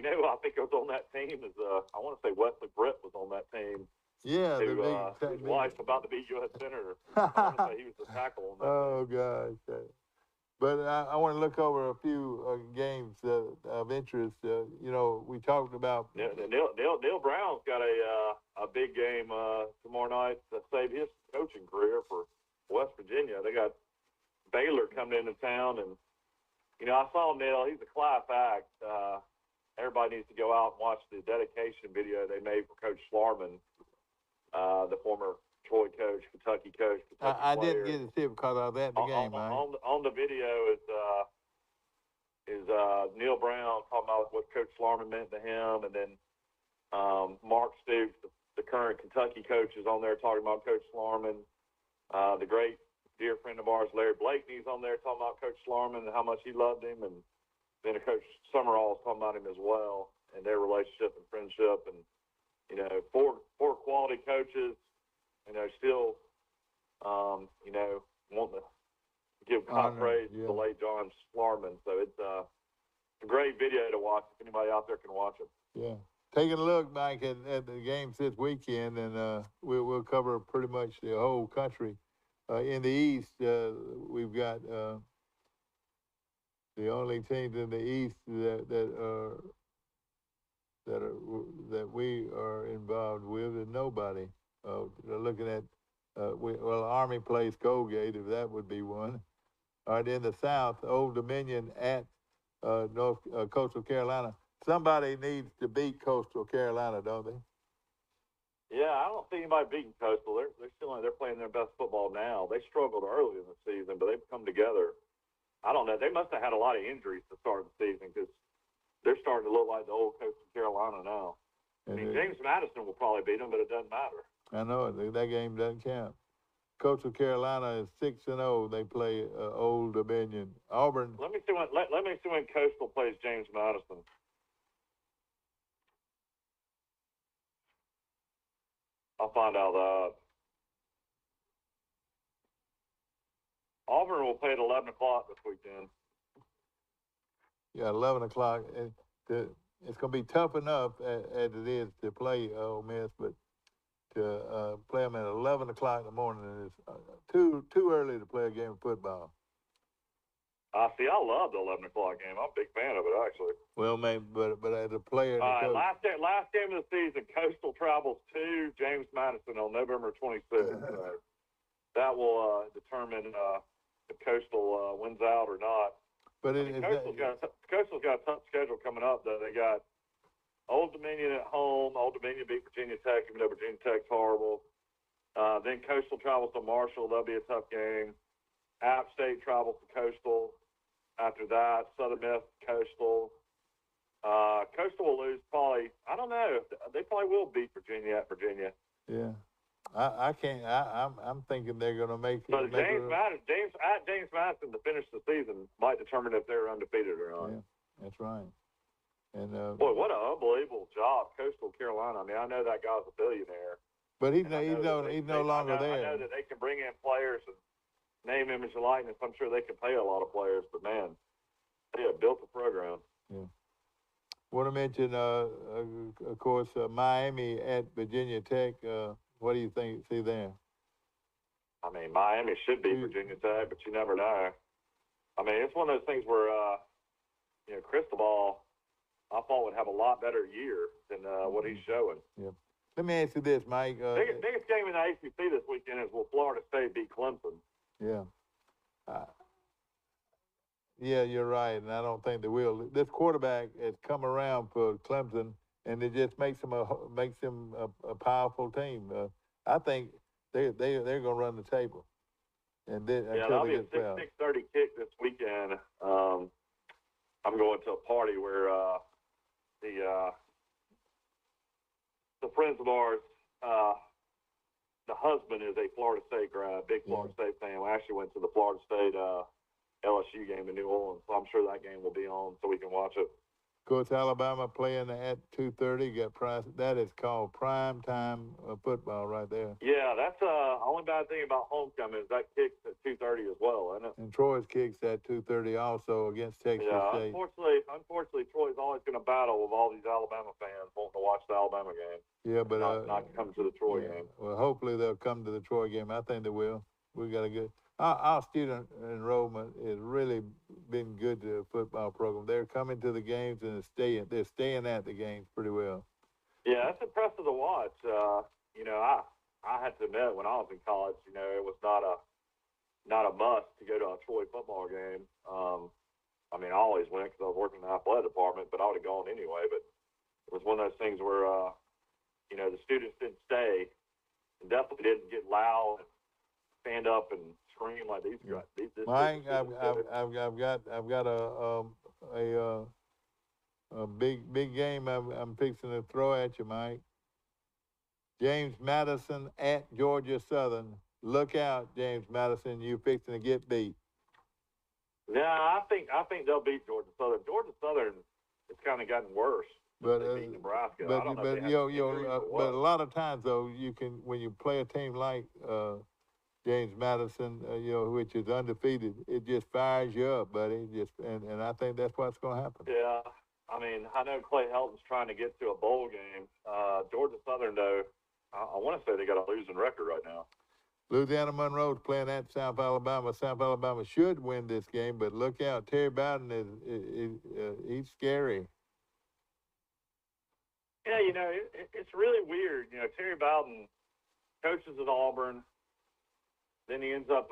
think I was on that team is I want to say Wesley Brett was on that team. Yeah, his wife's about to be U.S. Senator. I want to say he was the tackle on that. Oh gosh. But I want to look over a few games of interest. You know, we talked about. Yeah, Neil Brown's got a big game tomorrow night to save his coaching career for West Virginia. They got Baylor coming into town, and you know, I saw Neil. He's a class act. Everybody needs to go out and watch the dedication video they made for Coach Schlarman, the former Troy coach, Kentucky coach. I didn't get to see it because I was at the game. On the video is Neil Brown talking about what Coach Schlarman meant to him, and then Mark Stoops, the current Kentucky coach, is on there talking about Coach Schlarman. The great dear friend of ours, Larry Blakeney's on there talking about Coach Schlarman and how much he loved him, and then Coach Summerall's talking about him as well and their relationship and friendship, and you know, four quality coaches. You know, still, you know, wanting to give praise to the late John Schlarman. So it's a great video to watch if anybody out there can watch it. Yeah. Taking a look, Mike, at the games this weekend, and we'll cover pretty much the whole country. In the East, we've got the only teams in the East that we are involved with is nobody. Looking at, Army plays Colgate, if that would be one. All right, in the South, Old Dominion at Coastal Carolina. Somebody needs to beat Coastal Carolina, don't they? Yeah, I don't see anybody beating Coastal. They're playing their best football now. They struggled early in the season, but they've come together. I don't know. They must have had a lot of injuries to start the season because they're starting to look like the old Coastal Carolina now. I mean, James Madison will probably beat them, but it doesn't matter. I know it. That game doesn't count. Coastal Carolina is 6-0. They play Old Dominion. Auburn. Let me see when Coastal plays James Madison. I'll find out that. Auburn will play at 11 o'clock this weekend. Yeah, 11 o'clock. It's going to be tough enough as it is to play Ole Miss, but to play them at 11 o'clock in the morning is too early to play a game of football. See, I love the 11 o'clock game. I'm a big fan of it, actually. Well, maybe, but as a player, last game of the season, Coastal travels to James Madison on November 26th. That will determine if Coastal wins out or not. But Coastal's got a tough schedule coming up, though. They got Old Dominion at home. Old Dominion beat Virginia Tech, even though Virginia Tech's horrible. Then Coastal travels to Marshall. That'll be a tough game. App State travels to Coastal. After that, Southern Miss, Coastal. Coastal will lose probably. I don't know. They probably will beat Virginia at Virginia. Yeah. I can't. I'm thinking they're going to make it. So James Madison to finish the season might determine if they're undefeated or not. Yeah, that's right. And boy, what an unbelievable job, Coastal Carolina. I mean, I know that guy's a billionaire, but he's no longer there. I know that they can bring in players and name, image, and likeness. I'm sure they can pay a lot of players, but man, they have built the program. Yeah. Want to mention, of course, Miami at Virginia Tech. What do you see there? I mean, Miami should beat Virginia Tech, but you never know. I mean, it's one of those things where, Cristobal, I thought would have a lot better year than what he's showing. Yeah. Let me ask you this, Mike. Biggest game in the ACC this weekend is will Florida State beat Clemson? Yeah. Yeah, you're right, and I don't think they will. This quarterback has come around for Clemson, and it just makes them a powerful team. I think they're going to run the table. And then that'll be a 6:30 kick this weekend. I'm going to a party where the friends of ours, the husband is a Florida State grad, big Florida State fan. We actually went to the Florida State LSU game in New Orleans, so I'm sure that game will be on so we can watch it. Of course, Alabama playing at 2:30. That is called prime time football right there. Yeah, that's the only bad thing about homecoming is that kicks at 2:30 as well, isn't it? And Troy's kicks at 2:30 also against Texas State. Unfortunately, Troy's always going to battle with all these Alabama fans wanting to watch the Alabama game. Yeah, but not come to the Troy game. Well, hopefully they'll come to the Troy game. I think they will. We got a good. Our student enrollment has really been good to the football program. They're coming to the games and they're staying at the games pretty well. Yeah, that's impressive to watch. I had to admit when I was in college, it was not a must to go to a Troy football game. I mean, I always went because I was working in the athletic department, but I would have gone anyway. But it was one of those things where, the students didn't stay and definitely didn't get loud and stand up and scream like these guys. Mike, I've got a big game I'm fixing to throw at you, Mike. James Madison at Georgia Southern. Look out, James Madison. You fixing to get beat. Yeah, I think they'll beat Georgia Southern. Georgia Southern has kind of gotten worse. But they beat Nebraska. But a lot of times though, you can when you play a team like James Madison, which is undefeated, it just fires you up, buddy. And I think that's what's going to happen. Yeah, I mean, I know Clay Helton's trying to get to a bowl game. Georgia Southern, though, I want to say they got a losing record right now. Louisiana Monroe's playing at South Alabama. South Alabama should win this game, but look out, Terry Bowden he's scary. Yeah, it's really weird. Terry Bowden coaches at Auburn. Then he ends up,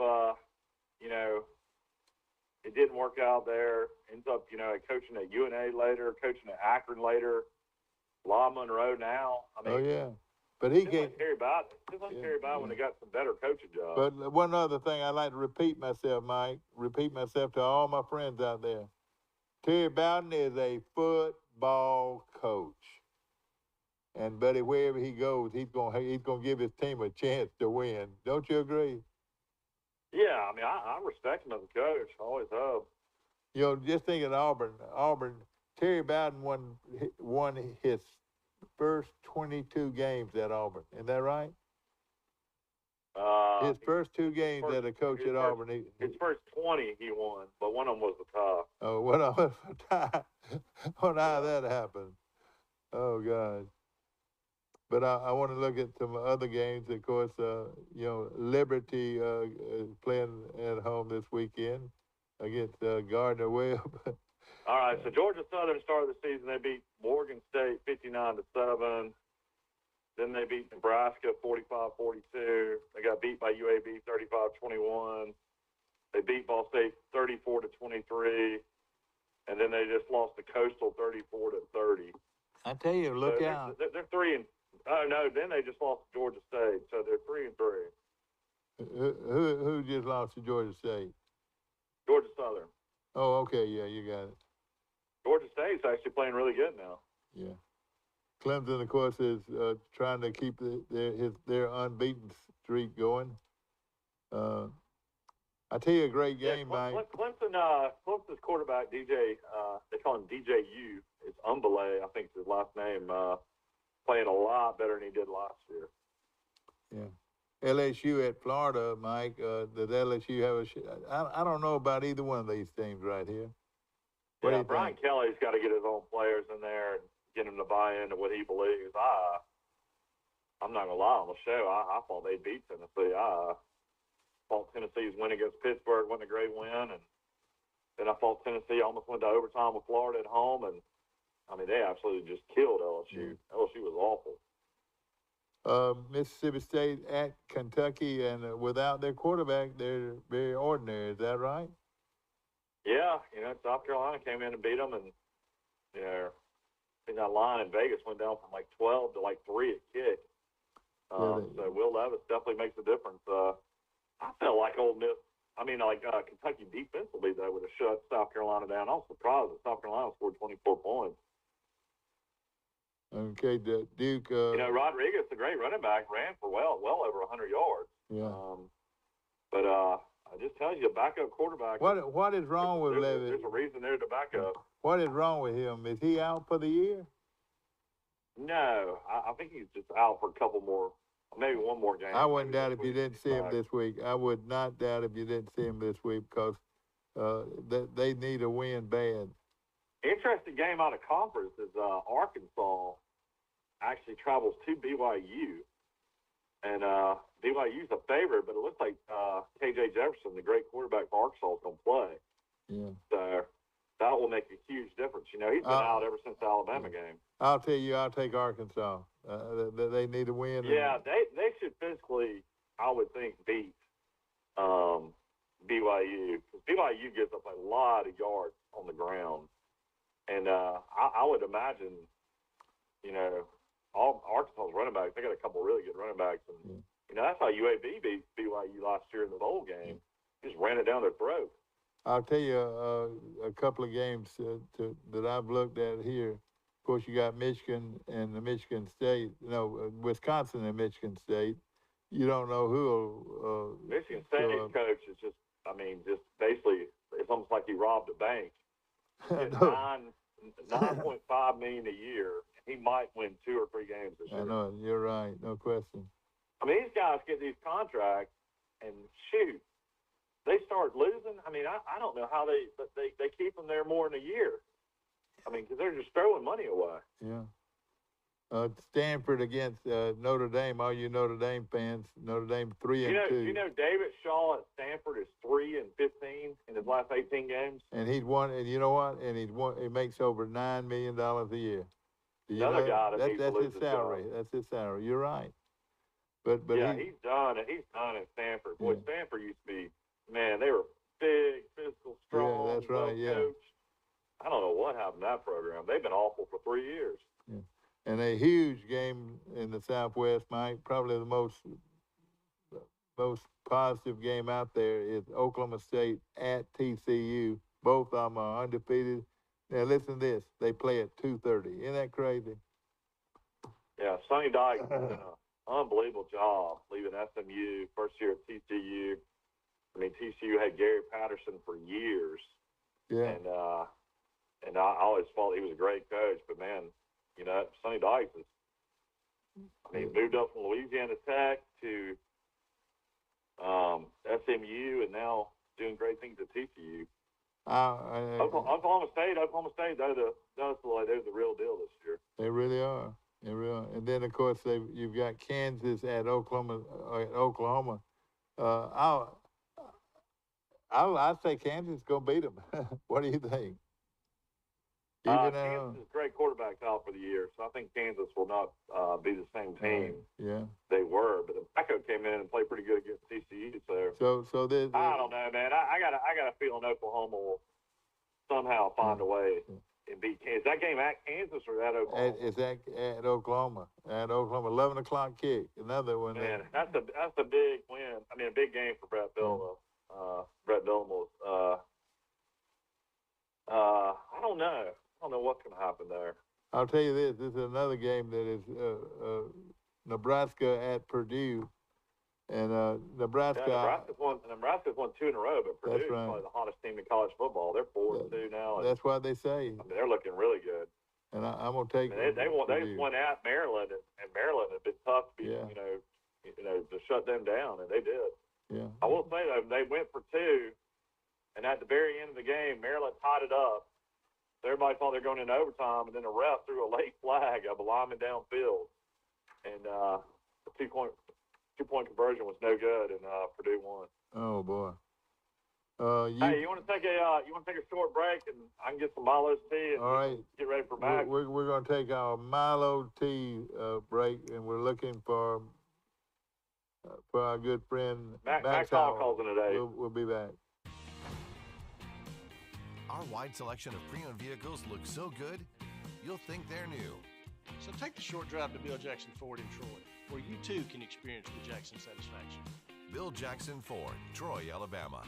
it didn't work out there. Ends up, coaching at UNA later, coaching at Akron later, La Monroe now. I mean, Oh yeah, but he can't. Like Terry Bowden. Just like Terry Bowden when they got some better coaching jobs. But one other thing I like to repeat myself, Mike. Repeat myself to all my friends out there. Terry Bowden is a football coach. And buddy, wherever he goes, he's gonna give his team a chance to win. Don't you agree? Yeah, I mean, I respect him as a coach. I always have. Just think of Auburn. Terry Bowden won his first 22 games at Auburn. Isn't that right? His first 2 games as a coach at Auburn. His first 20 he won, but one of them was the tie. Oh, what a tie! Wonder how that happened. Oh God. But I want to look at some other games. Of course, Liberty is playing at home this weekend against Gardner Webb. All right, so Georgia Southern started the season. They beat Morgan State 59-7. Then they beat Nebraska 45-42. They got beat by UAB 35-21. They beat Ball State 34-23. And then they just lost to Coastal 34-30. I tell you, look out. They're 3 and. Oh no! Then they just lost to Georgia State, so they're 3-3. Who just lost to Georgia State? Georgia Southern. Oh, okay, yeah, you got it. Georgia State's actually playing really good now. Yeah, Clemson, of course, is trying to keep their unbeaten streak going. I tell you, a great game, Mike. Clemson's quarterback DJ. They call him DJU. It's Umbele, I think is his last name. Playing a lot better than he did last year. Yeah. LSU at Florida, Mike. Does LSU have I don't know about either one of these teams right here. What do you Brian think? Kelly's got to get his own players in there and get them to buy into what he believes. I'm not going to lie on the show. I thought they'd beat Tennessee. I thought Tennessee's win against Pittsburgh wasn't a great win. And then I thought Tennessee almost went to overtime with Florida at home. And I mean, they absolutely just killed LSU. LSU was awful. Mississippi State at Kentucky, and without their quarterback, they're very ordinary. Is that right? Yeah, South Carolina came in and beat them, and I think that line in Vegas went down from like 12 to like 3 at kick. So Will Levis definitely makes a difference. I felt like Kentucky defensively, though, would have shut South Carolina down. I was surprised that South Carolina scored 24 points. Okay, Duke. Rodriguez, the great running back, ran for well over 100 yards. Yeah. But I just tell you, a backup quarterback. What is wrong with Levis? There's a reason there to back up. What is wrong with him? Is he out for the year? No, I think he's just out for a couple more, maybe one more game. I wouldn't doubt if you didn't see him this week. I would not doubt if you didn't see him this week because they need a win bad. Interesting game out of conference is Arkansas actually travels to BYU. And BYU's a favorite, but it looks like K.J. Jefferson, the great quarterback for Arkansas, is going to play. Yeah. So that will make a huge difference. He's been out ever since the Alabama game. I'll tell you, I'll take Arkansas. They need a win. Yeah, they should physically, I would think, beat BYU. Because BYU gives up a lot of yards on the ground. And I would imagine, all Arkansas's running backs, they got a couple really good running backs. And, that's how UAB beat BYU last year in the bowl game. Just ran it down their throat. I'll tell you a couple of games that I've looked at here. Of course, you got Michigan and the Michigan State, Wisconsin and Michigan State. You don't know who. Michigan State coach is just basically, it's almost like he robbed a bank. $9.5 million a year. He might win 2 or 3 games this year. I know, you're right, no question. I mean, these guys get these contracts, and shoot, they start losing. I mean, I don't know how they keep them there more than a year. I mean, because they're just throwing money away. Yeah. Stanford against Notre Dame. All you Notre Dame fans, Notre Dame 3-2. You know, David Shaw at Stanford is 3-15 in his last 18 games. And he'd won. And you know what? And he makes over $9 million a year. Another guy that's his salary. That's his salary. You're right. But yeah, he's done it. He's done at Stanford. Boy, Stanford used to be, man, they were big, physical, strong, that's right, yeah. well-coached. I don't know what happened to that program. They've been awful for 3 years. Yeah. And a huge game in the Southwest, Mike, probably the most positive game out there is Oklahoma State at TCU. Both of them are undefeated. Now listen to this: they play at 2:30. Isn't that crazy? Yeah, Sonny Dykes has done an unbelievable job leaving SMU, first year at TCU. I mean, TCU had Gary Patterson for years. Yeah. And I always thought he was a great coach, but man, you know, Sonny Dykes is, I mean, moved up from Louisiana Tech to SMU and now doing great things at TCU. Oklahoma State, they're the real deal this year. They really are. They really are. And then, of course, you've got Kansas at Oklahoma. I'd say Kansas is going to beat them. What do you think? Kansas is a great quarterback out for the year, so I think Kansas will not be the same team they were. But Paco came in and played pretty good against TCU. So I don't know, man. I got a feeling Oklahoma will somehow find a way and beat Kansas. Is that game at Kansas or at Oklahoma? It's at Oklahoma. At Oklahoma, 11 o'clock kick. Another one. Man, that's a big win. I mean, a big game for Brett Bielema. Brett Bielema. I don't know. I don't know what's going to happen there. I'll tell you this. This is another game that is Nebraska at Purdue. And Nebraska's won 2 in a row, but Purdue is probably the hottest team in college football. They're 4-2 now. That's what they say. I mean, they're looking really good. And I'm going to take They just won at Maryland, and Maryland had been tough to to shut them down, and they did. Yeah. I will say, though, they went for 2, and at the very end of the game, Maryland tied it up. Everybody thought they were going into overtime, and then the ref threw a late flag of a lineman downfield. And the two-point conversion was no good, and Purdue won. Oh, boy. Hey, you want to take a short break, and I can get some Milo's tea and all right. Get ready for Mac? We're going to take our Milo tea break, and we're looking for our good friend Max Hall calls in today. We'll be back. Our wide selection of pre-owned vehicles looks so good, you'll think they're new. So take the short drive to Bill Jackson Ford in Troy, where you too can experience the Jackson satisfaction. Bill Jackson Ford, Troy, Alabama.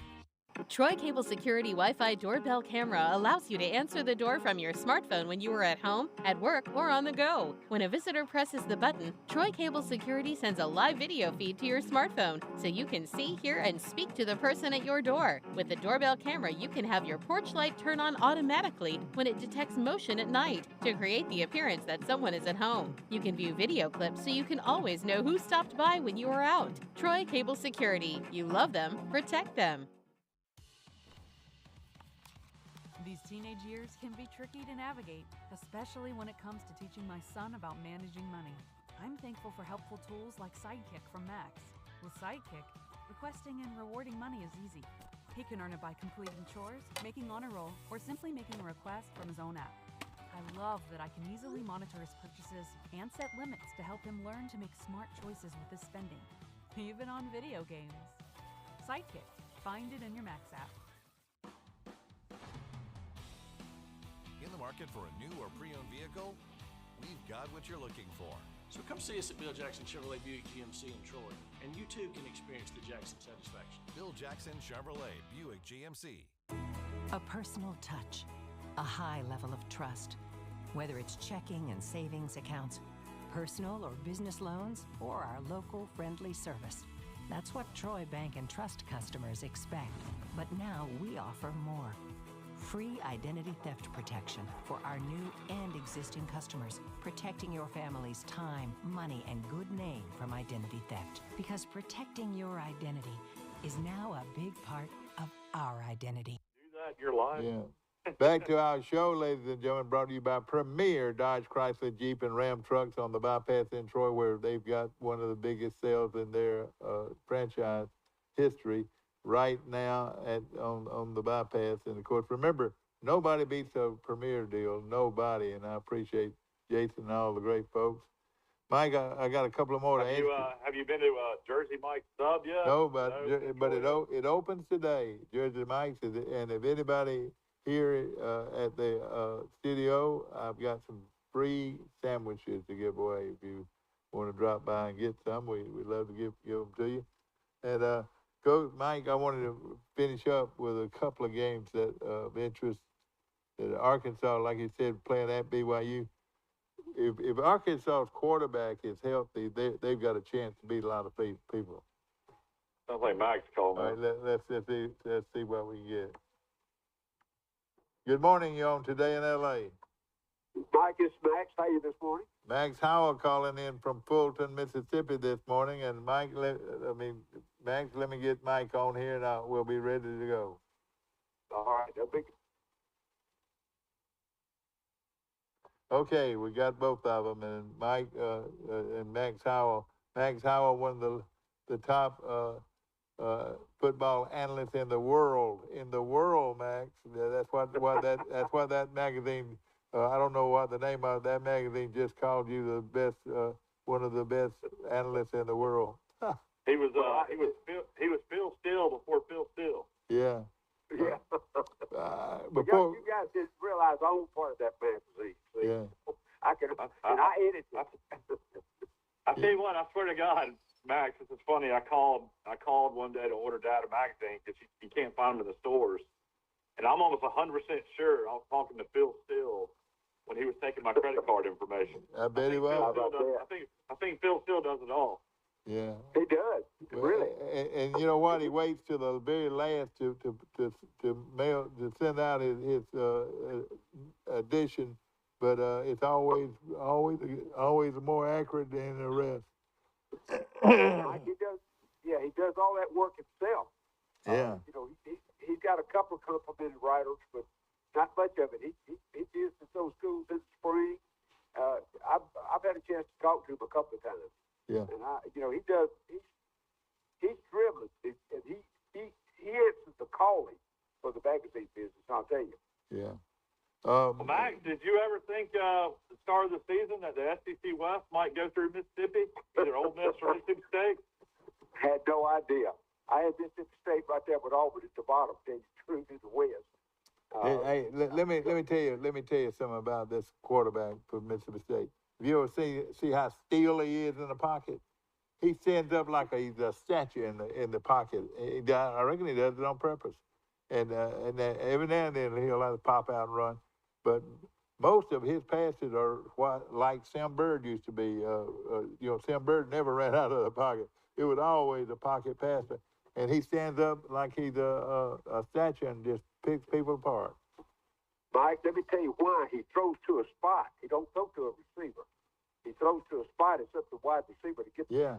Troy Cable Security Wi-Fi doorbell camera allows you to answer the door from your smartphone when you are at home, at work, or on the go. When a visitor presses the button, Troy Cable Security sends a live video feed to your smartphone so you can see, hear, and speak to the person at your door. With the doorbell camera, you can have your porch light turn on automatically when it detects motion at night to create the appearance that someone is at home. You can view video clips so you can always know who stopped by when you are out. Troy Cable Security. You love them, protect them. These teenage years can be tricky to navigate, especially when it comes to teaching my son about managing money. I'm thankful for helpful tools like Sidekick from Max. With Sidekick, requesting and rewarding money is easy. He can earn it by completing chores, making honor roll, or simply making a request from his own app. I love that I can easily monitor his purchases and set limits to help him learn to make smart choices with his spending, even on video games. Sidekick. Find it in your Max app. In the market for a new or pre-owned vehicle? We've got what you're looking for. So come see us at Bill Jackson Chevrolet Buick GMC in Troy, and you too can experience the Jackson satisfaction. Bill Jackson Chevrolet Buick GMC. A personal touch, a high level of trust. Whether it's checking and savings accounts, personal or business loans, or our local friendly service. That's what Troy Bank and Trust customers expect. But now we offer more. Free identity theft protection for our new and existing customers, protecting your family's time, money, and good name from identity theft. Because protecting your identity is now a big part of our identity. Do that, you're lying. Yeah. Back to our show, ladies and gentlemen, brought to you by Premier Dodge, Chrysler, Jeep, and Ram trucks on the bypass in Troy, where they've got one of the biggest sales in their franchise history right now on the bypass. And, of course, remember, nobody beats a Premier deal, nobody. And I appreciate Jason and all the great folks. Mike, I got a couple of more to ask you. Have you been to Jersey Mike's Sub yet? No, but it opens today, Jersey Mike's, and if anybody here at the studio, I've got some free sandwiches to give away. If you want to drop by and get some, we'd love to give them to you. And Mike, I wanted to finish up with a couple of games that of interest. That Arkansas, like you said, playing at BYU. If Arkansas's quarterback is healthy, they've got a chance to beat a lot of people. Sounds like Mike's calling. All right, let's see what we can get. Good morning, you on Today in L.A. Mike, it's Max. How are you this morning? Max Howell calling in from Fulton, Mississippi this morning. And Max, let me get Mike on here and we'll be ready to go. All right, that'll be. Okay, we got both of them, and Mike and Max Howell. Max Howell, one of the top football analysts in the world. Max. That's what that magazine. I don't know what the name of that magazine just called you the best, one of the best analysts in the world. He was Phil Steele before Phil Steele. Yeah. Yeah. Before you guys didn't realize I own part of that magazine. See? Yeah. I edited it. I tell you what, I swear to God, Max, this is funny. I called one day to order Dad a magazine because you can't find them in the stores, and I'm almost 100% sure I was talking to Phil Steele when he was taking my credit card information. I bet he was. I think Phil Steele does it all. Yeah, he does. Really. And you know what? He waits till the very last to send out his edition, but it's always more accurate than the rest. He does. Yeah, he does all that work himself. Yeah. He's got a couple of complimented writers, but not much of it. He visits those schools in the spring. I've had a chance to talk to him a couple of times. Yeah. And he does. He's driven, and he answers the calling for the magazine business. I'll tell you. Yeah. Well, Max, did you ever think the start of the season that the SEC West might go through Mississippi, either Ole Miss or Mississippi State? Had no idea. I had Mississippi State right there with Auburn at the bottom, things through to the West. Hey, let me tell you something about this quarterback for Mississippi State. Have you ever see how still he is in the pocket? He stands up like he's a statue in the pocket. I reckon he does it on purpose. And every now and then he'll let it pop out and run. But most of his passes are like Sam Bird used to be. Sam Bird never ran out of the pocket. It was always a pocket passer. And he stands up like he's a statue and just picks people apart. Mike, let me tell you why. He throws to a spot. He don't throw to a receiver. He throws to a spot. It's up to wide receiver to get. Yeah,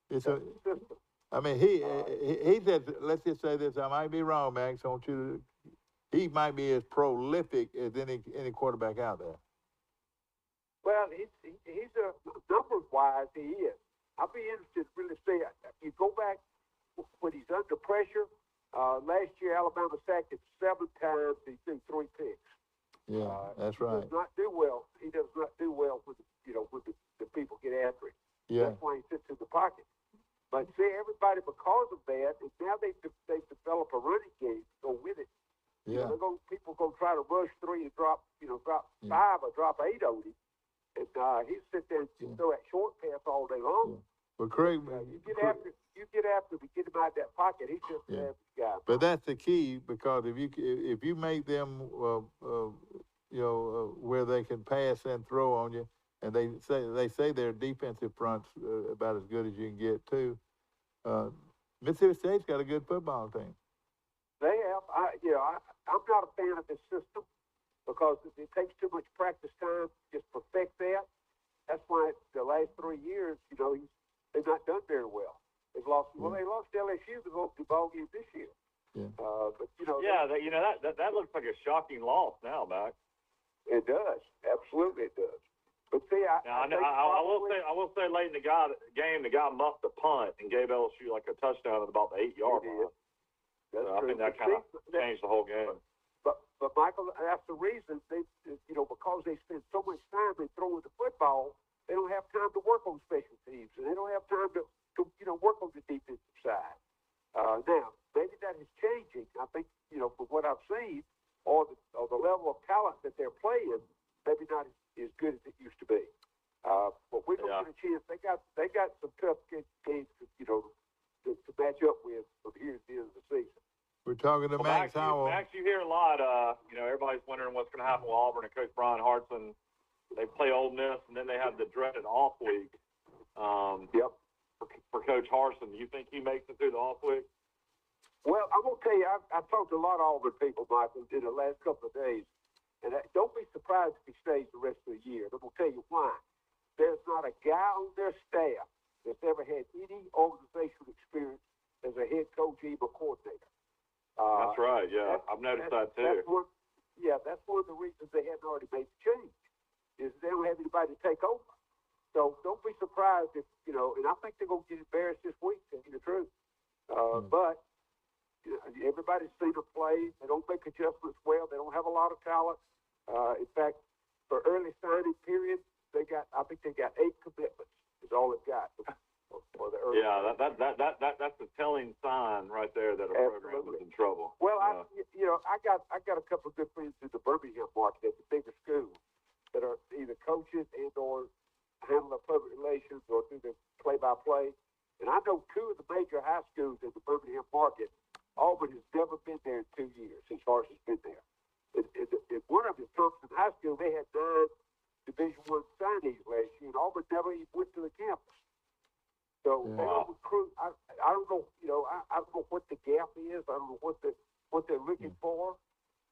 it's a system. I mean, he said. Let's just say this. I might be wrong, Max. I want you to. He might be as prolific as any quarterback out there. Well, he's a numbers wise. He is. I'll be interested to really see. You go back when he's under pressure. Last year, Alabama sacked him 7 times. He threw 3 picks. Yeah, that's right. He does not do well. He does not do well when the people get after him. Yeah. That's why he sits in the pocket. But see, everybody, because of that, and now they've developed a running game to go with it. Yeah. People go try to rush 3 and drop 5 or drop 8 on him, and he sit there and throw that short pass all day long. Yeah. Well, Craig, you get after him and get him out of that pocket. He's just an average guy. But that's the key, because if you make them where they can pass and throw on you, and they say their defensive front's about as good as you can get too. Mississippi State's got a good football team. They have. I'm not a fan of this system because it takes too much practice time to just perfect that. That's why the last 3 years, they've not done very well. They've lost. Well, they lost LSU the ball game this year. Yeah. That looks like a shocking loss now, Max. It does. Absolutely, it does. But see, I will say late in the game, the guy muffed a punt and gave LSU like a touchdown at about the 8-yard line. I think that kind of changed the whole game. But Michael, that's the reason because they spend so much time in throwing the football, they don't have have time to work on special teams, and they don't have time to work on the defensive side. Now, maybe that is changing. I think, from what I've seen, or the level of talent that they're playing, maybe not as good as it used to be. But we're going to get a chance. They got some tough games, to match up with from here to the end of the season. We're talking to Max Howell. Max, you hear a lot. Everybody's wondering what's going to happen with Auburn and Coach Brian Hartson. They play Ole Miss, and then they have the dreaded off week. Yep. For Coach Hartson, do you think he makes it through the off week? Well, I'm going to tell you, I've talked to a lot of Auburn people, Michael, in the last couple of days, and don't be surprised if he stays the rest of the year. I'm going to tell you why. There's not a guy on their staff that's ever had any organizational experience as a head coach, even coordinator. That's right. Yeah, I've noticed that too. That's one of the reasons they hadn't already made the change, is they don't have anybody to take over. So don't be surprised if, and I think they're going to get embarrassed this week, to tell you the truth. But everybody's seen them play. They don't make adjustments well. They don't have a lot of talent. In fact, for early signing period, I think they got 8 commitments. Is all they've got for the early. Yeah, that's a telling sign right there that a program is in trouble. Well, I got a couple of good friends in the Birmingham market at the bigger schools that are either coaches and or handle the public relations or do the play-by-play. And I know 2 of the major high schools in the Birmingham market. Auburn has never been there in 2 years since Harson's been there. In one of them, Thompson High School, they had 9 Division I signees last year, and Auburn never even went to the campus. So they don't recruit. I don't know. I don't know what the gap is. I don't know what they're looking for.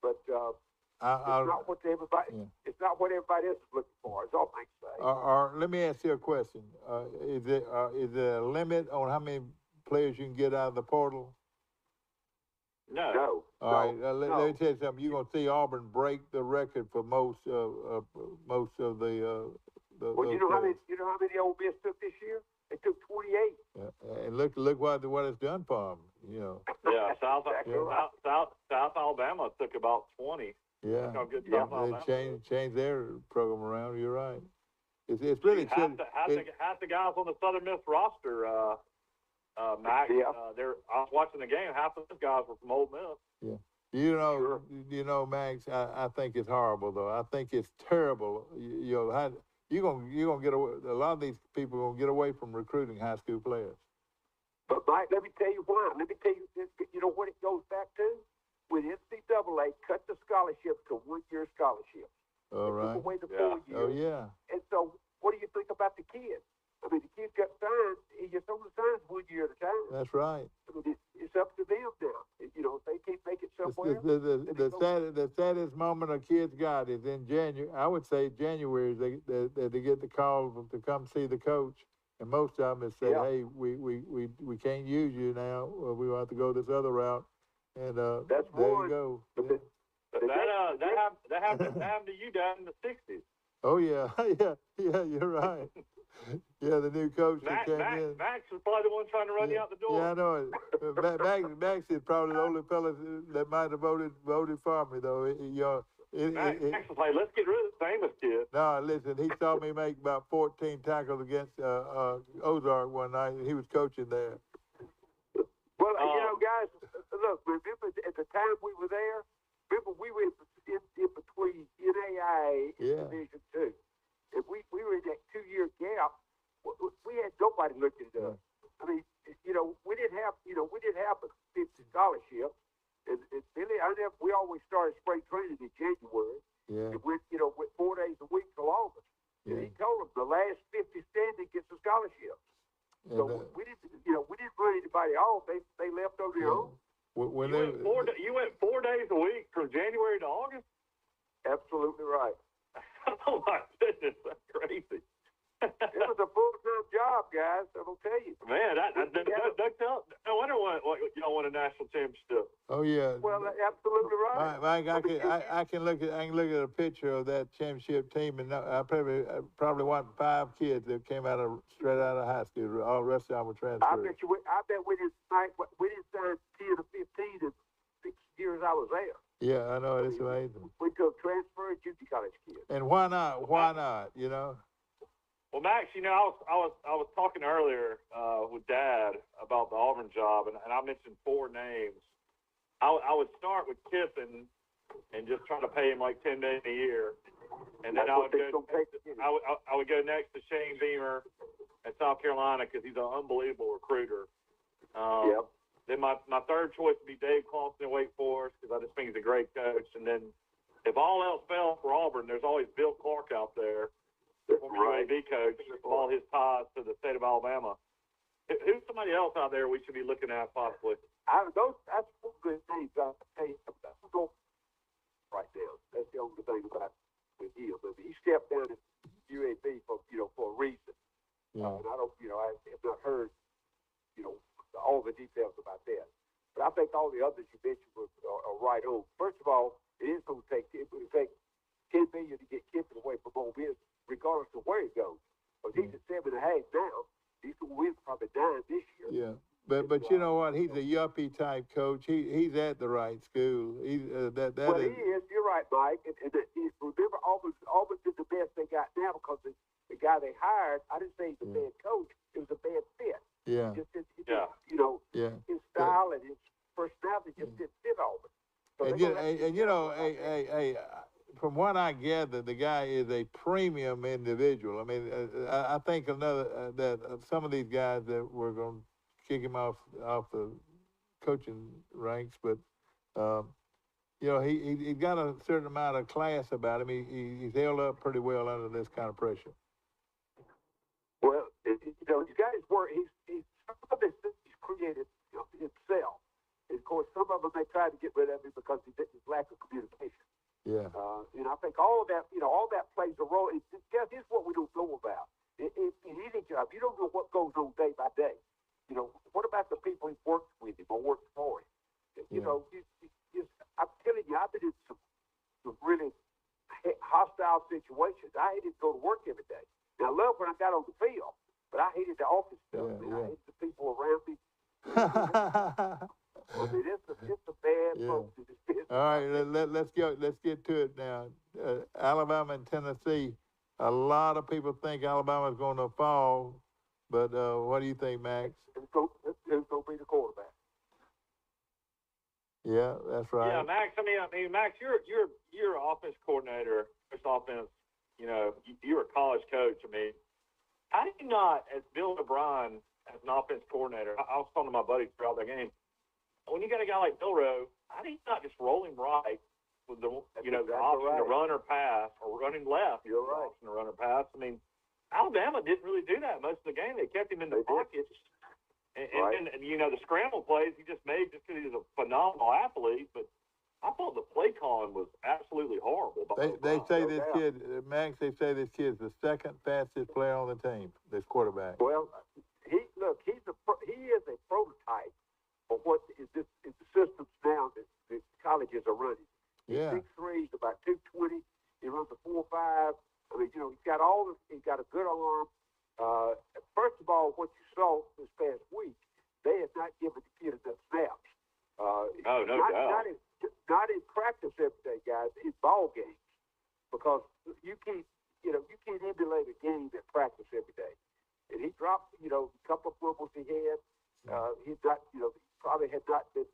But it's not what everybody. Yeah. It's not what everybody else is looking for. Is all I can say. Let me ask you a question. Is there a limit on how many players you can get out of the portal? No. All right. Let me tell you something. You're gonna see Auburn break the record for most of the. Well, you know how many Ole Miss took this year? They took 28. And look what it's done for them. Yeah, South Alabama took about 20. Yeah. Look how good South Alabama changed their program around. You're right. It's really half the guys on the Southern Miss roster. Max, I was watching the game. Half of those guys were from Ole Miss. Yeah. Max. I think it's horrible though. I think it's terrible. You're gonna get away. A lot of these people are gonna get away from recruiting high school players. But Mike, let me tell you why. Let me tell you this. You know what it goes back to? When NCAA cut the scholarships to 1-year scholarships. All right. Took away the 4 years. Oh yeah. And so, what do you think about the kids? I mean, the kids got signed. He just only signs 1 year at a time. That's right. I mean, it's up to them now. If they can't make it somewhere. The saddest moment a kid's got is in January. I would say January. They get the call to come see the coach, and most of them have said, "Hey, we can't use you now. We will have to go this other route." And that's there one. you go. That happened to you down in the 60s. Oh yeah, yeah. You're right. Yeah, the new coach that came in. Max was probably the one trying to run you out the door. Yeah, I know it. Max is probably the only fella that might have voted for me, though. Max was like, let's get rid of this Amos kid. No, listen, he saw me make about 14 tackles against Ozark one night, and he was coaching there. Well, guys, look, remember at the time we were there, we were in between NAIA and Division II. And we were in that 2-year gap. We had nobody looking at us. I mean, we didn't have a 50 scholarship. And Billy, we always started spring training in January. Yeah. And went 4 days a week till August. Yeah. And he told them the last 50 standing gets a scholarship. So we didn't run anybody off. They left on their own. You went 4 days a week from January to August? Absolutely right. Oh my goodness, that's crazy. It was a full-time job, guys. I'm gonna tell you. Man, no wonder y'all won a national championship. Oh yeah. Well, absolutely right. Mike, I can look at a picture of that championship team, and I probably want 5 kids that came straight out of high school. All the rest of them were transferred. I bet we didn't sign 10 or 15 in 6 years I was there. Yeah, I know. It's amazing. We took transfer junior college kids. And why not? Why not? Well, Max, I was talking earlier with Dad about the Auburn job, and I mentioned 4 names. I would start with Kiffin and just try to pay him like $10 million a year, and then I would go next to Shane Beamer at South Carolina because he's an unbelievable recruiter. Then my third choice would be Dave Clawson at Wake Forest because I just think he's a great coach. And then if all else fails for Auburn, there's always Bill Clark out there, former UAB coach, with all his ties to the state of Alabama. Who's somebody else out there we should be looking at possibly? That's one good thing. I'll tell you, go right now. That's the only thing about with him. I mean, he stepped down at UAB for a reason. Yeah. And I don't, I have not heard, all the details about that. But I think all the others you mentioned are right on. First of all, it would take $10 million to get Kiffin away from Ole Miss, regardless of where he goes. But he's at 7.5 now. He's going to win probably 9 this year. Yeah. But you know what? He's a yuppie type coach. He's at the right school. He is. You're right, Mike. And remember, Auburn's is the best they got now because the guy they hired. I didn't say he's a bad coach. It was a bad fit. Yeah. His style and his personality just didn't fit Auburn. So from what I gather, the guy is a premium individual. I mean, I think that some of these guys that were going to kick him off the coaching ranks, but he got a certain amount of class about him. He's held up pretty well under this kind of pressure. Well, he's got his work. He's some of this he's created himself. And of course, some of them they tried to get rid of him because his lack of communication. Yeah. And I think all of that, all that plays a role. Here's what we don't know about. In any job, you don't know what goes on day by day. What about the people who worked with him or worked for him? I'm telling you, I've been in some really hostile situations. I hated to go to work every day. Now, I love when I got on the field, but I hated the office stuff. I hated the people around me. I mean, it's a bad folks in this business. All right, let's go. Let's get to it now. Alabama and Tennessee. A lot of people think Alabama's going to fall, but what do you think, Max? Who's going to be the quarterback? Yeah, that's right. Yeah, Max. I mean, Max, you're offense coordinator, first offense. You're a college coach. I mean, how do you not, as Bill O'Brien, as an offense coordinator, I was talking to my buddies throughout the game. When you got a guy like Bill Rowe, how do you not just roll him right with the option to run or pass, or running left? You're right. Option to run or pass. I mean, Alabama didn't really do that most of the game. They kept him in the pockets. And the scramble plays he just made just because he's a phenomenal athlete, but I thought the play calling was absolutely horrible. They say this kid, Max, they say this kid is the second fastest player on the team, this quarterback. Well, he is a prototype of what is the systems now that the colleges are running. Yeah. 6'3", he's about 220. He runs a 4.5. I mean, he's got a good arm. First of all, what you saw this past week, they had not given the kid enough snaps. No doubt. Not in practice every day, guys. In ball games, because you can't emulate a game at practice every day. And he dropped, a couple of fumbles he had. He's not, probably had not been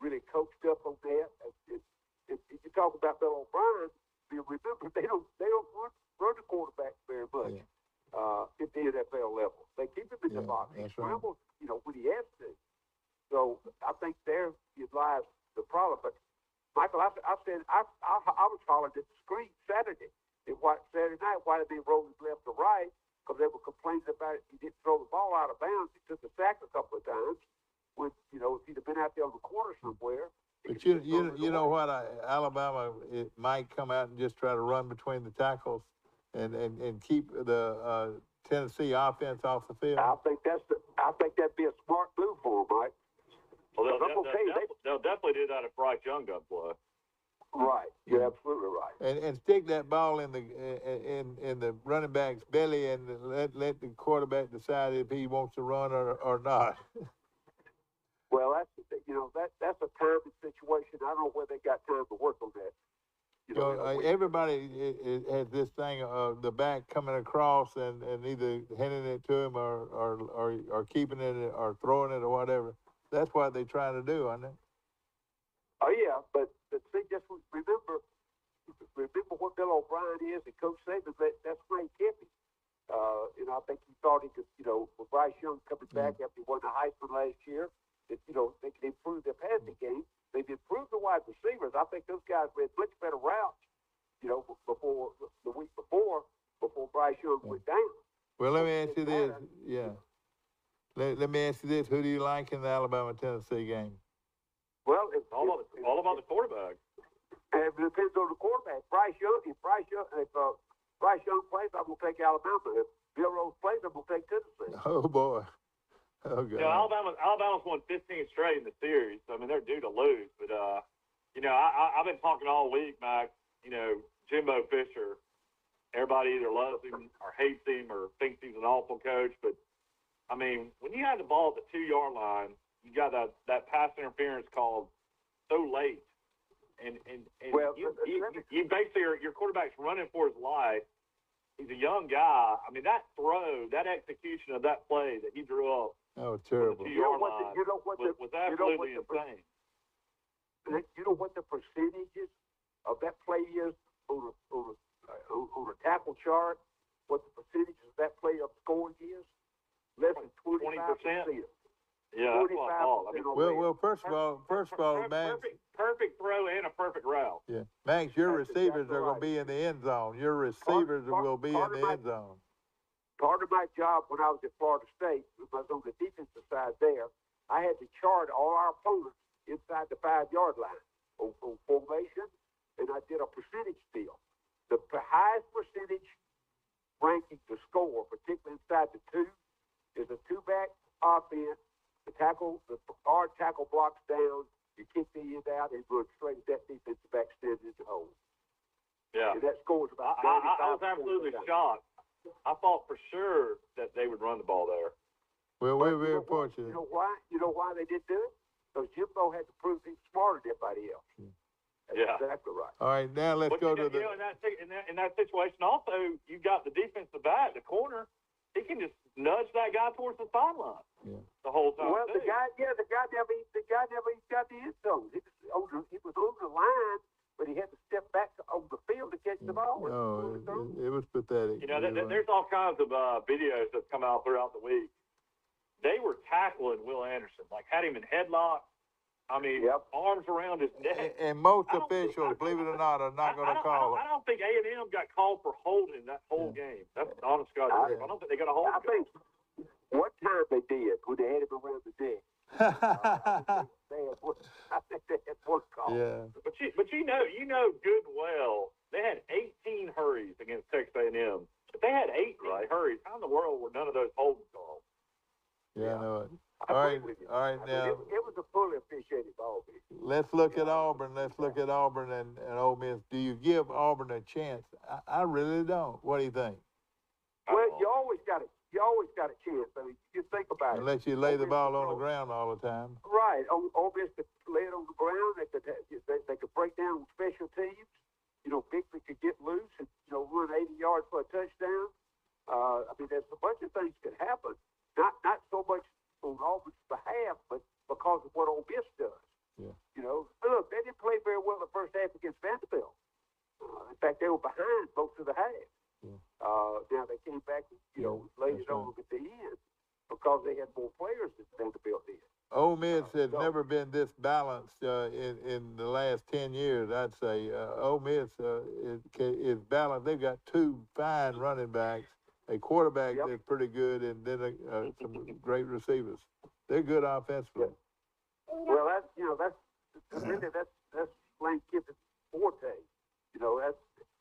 really coached up on that. If you talk about Bill O'Brien, remember they don't run the quarterback very much. At the NFL level, they keep him in the box. He scrambles, when he has to. So I think there lies the problem. But Michael, I said I was hollering at the screen Saturday night. Why did they roll his left to right? Because they were complaining about it. He didn't throw the ball out of bounds. He took a sack a couple of times. When if he'd have been out there on the corner somewhere. But you know what? Alabama might come out and just try to run between the tackles and keep the Tennessee offense off the field. I think that'd be a smart move for them, Mike. Well, they'll definitely do that if Bryce Young doesn't play. Right, you're absolutely right. And stick that ball in the running back's belly and let the quarterback decide if he wants to run or not. Well, that's a timing situation. I don't know where they got time to work on that. Everybody has this thing of the back coming across and either handing it to him or keeping it or throwing it or whatever. That's what they're trying to do, aren't they? Oh yeah, but see, just remember what Bill O'Brien is and Coach Saban. That's Frank Kiffin. I think he thought he could, with Bryce Young coming back after he won the Heisman last year, that they could improve their passing game. They've improved the wide receivers. I think those guys ran much better routes, before the week before Bryce Young went down. Well, let me ask you this. Yeah. Let me ask you this. Who do you like in the Alabama-Tennessee game? Well, it's all about the quarterback. And it depends on the quarterback. If Bryce Young plays, I'm going to take Alabama. If Bill Rose plays, I'm going to take Tennessee. Oh, boy. Oh, God. Alabama's won 15 straight in the series. I mean, they're due to lose. But, I've been talking all week, Mac. Jimbo Fisher, everybody either loves him or hates him or thinks he's an awful coach. But, I mean, when you have the ball at the 2-yard line, you got that pass interference called so late. And you basically your quarterback's running for his life. He's a young guy. I mean, that throw, that execution of that play that he drew up. Oh, terrible. The 2-yard line was absolutely insane. You know what the percentages of that play is on a tackle chart? What the percentages of that play of scoring is? Less than 25%. Yeah, that's what I thought. Well, first of all, Max. Perfect throw and a perfect route. Yeah, Max, your receivers are going to be in the end zone. Your receivers will be in the end zone. Part of my job when I was at Florida State, when I was on the defensive side there, I had to chart all our opponents inside the 5-yard line on formation, and I did a percentage deal. The highest percentage ranking to score, particularly inside the 2, is a 2-back offense. The hard tackle blocks down, you kick the end out, and run straight at that defensive back standing in the hole. Yeah. And that scores about I was absolutely shocked. I thought for sure that they would run the ball there. Well, we're very fortunate. You know why? You know why they did do it? Because Jimbo had to prove he's smarter than everybody else. That's exactly right. All right, now let's go to the. In that situation, also you got the defensive back, the corner. He can just nudge that guy towards the sideline the whole time. Well, the guy never got the end zone. He was on the line, but he had to step back on the field to catch the ball. No, it was pathetic. There's all kinds of videos that come out throughout the week. They were tackling Will Anderson, like had him in headlock. I mean, arms around his neck. And most officials, believe it or not, are not going to call it. I don't think A&M got called for holding that whole game. That's the honest God. I don't think they got a hold. I think one time they did when they had him around the neck. I think they had one call. Yeah. But you know good and well they had 18 hurries against Texas A&M. If they had 18 hurries, how in the world were none of those holding calls? Yeah, I know it. All right, now. It was a fully officiated ball game. Let's look at Auburn. And Ole Miss. Do you give Auburn a chance? I really don't. What do you think? Well, you always got a chance. I mean, you think about it. Unless you lay the ball on the ground all the time. Right. Ole Miss could lay it on the ground. They could break down special teams. Bigby could get loose and run 80 yards for a touchdown. I mean, there's a bunch of things could happen. Not so much on Auburn's behalf, but because of what Ole Miss does. Yeah. Look, they didn't play very well the first half against Vanderbilt. In fact, they were behind most of the half. Yeah. Now they came back and laid it on them at the end because they had more players than Vanderbilt did. Ole Miss has never been this balanced in the last 10 years, I'd say. Ole Miss is balanced. They've got 2 fine running backs, a quarterback that's pretty good, and then some great receivers. They're good offensively. Well, that's Lane Kiffin's forte.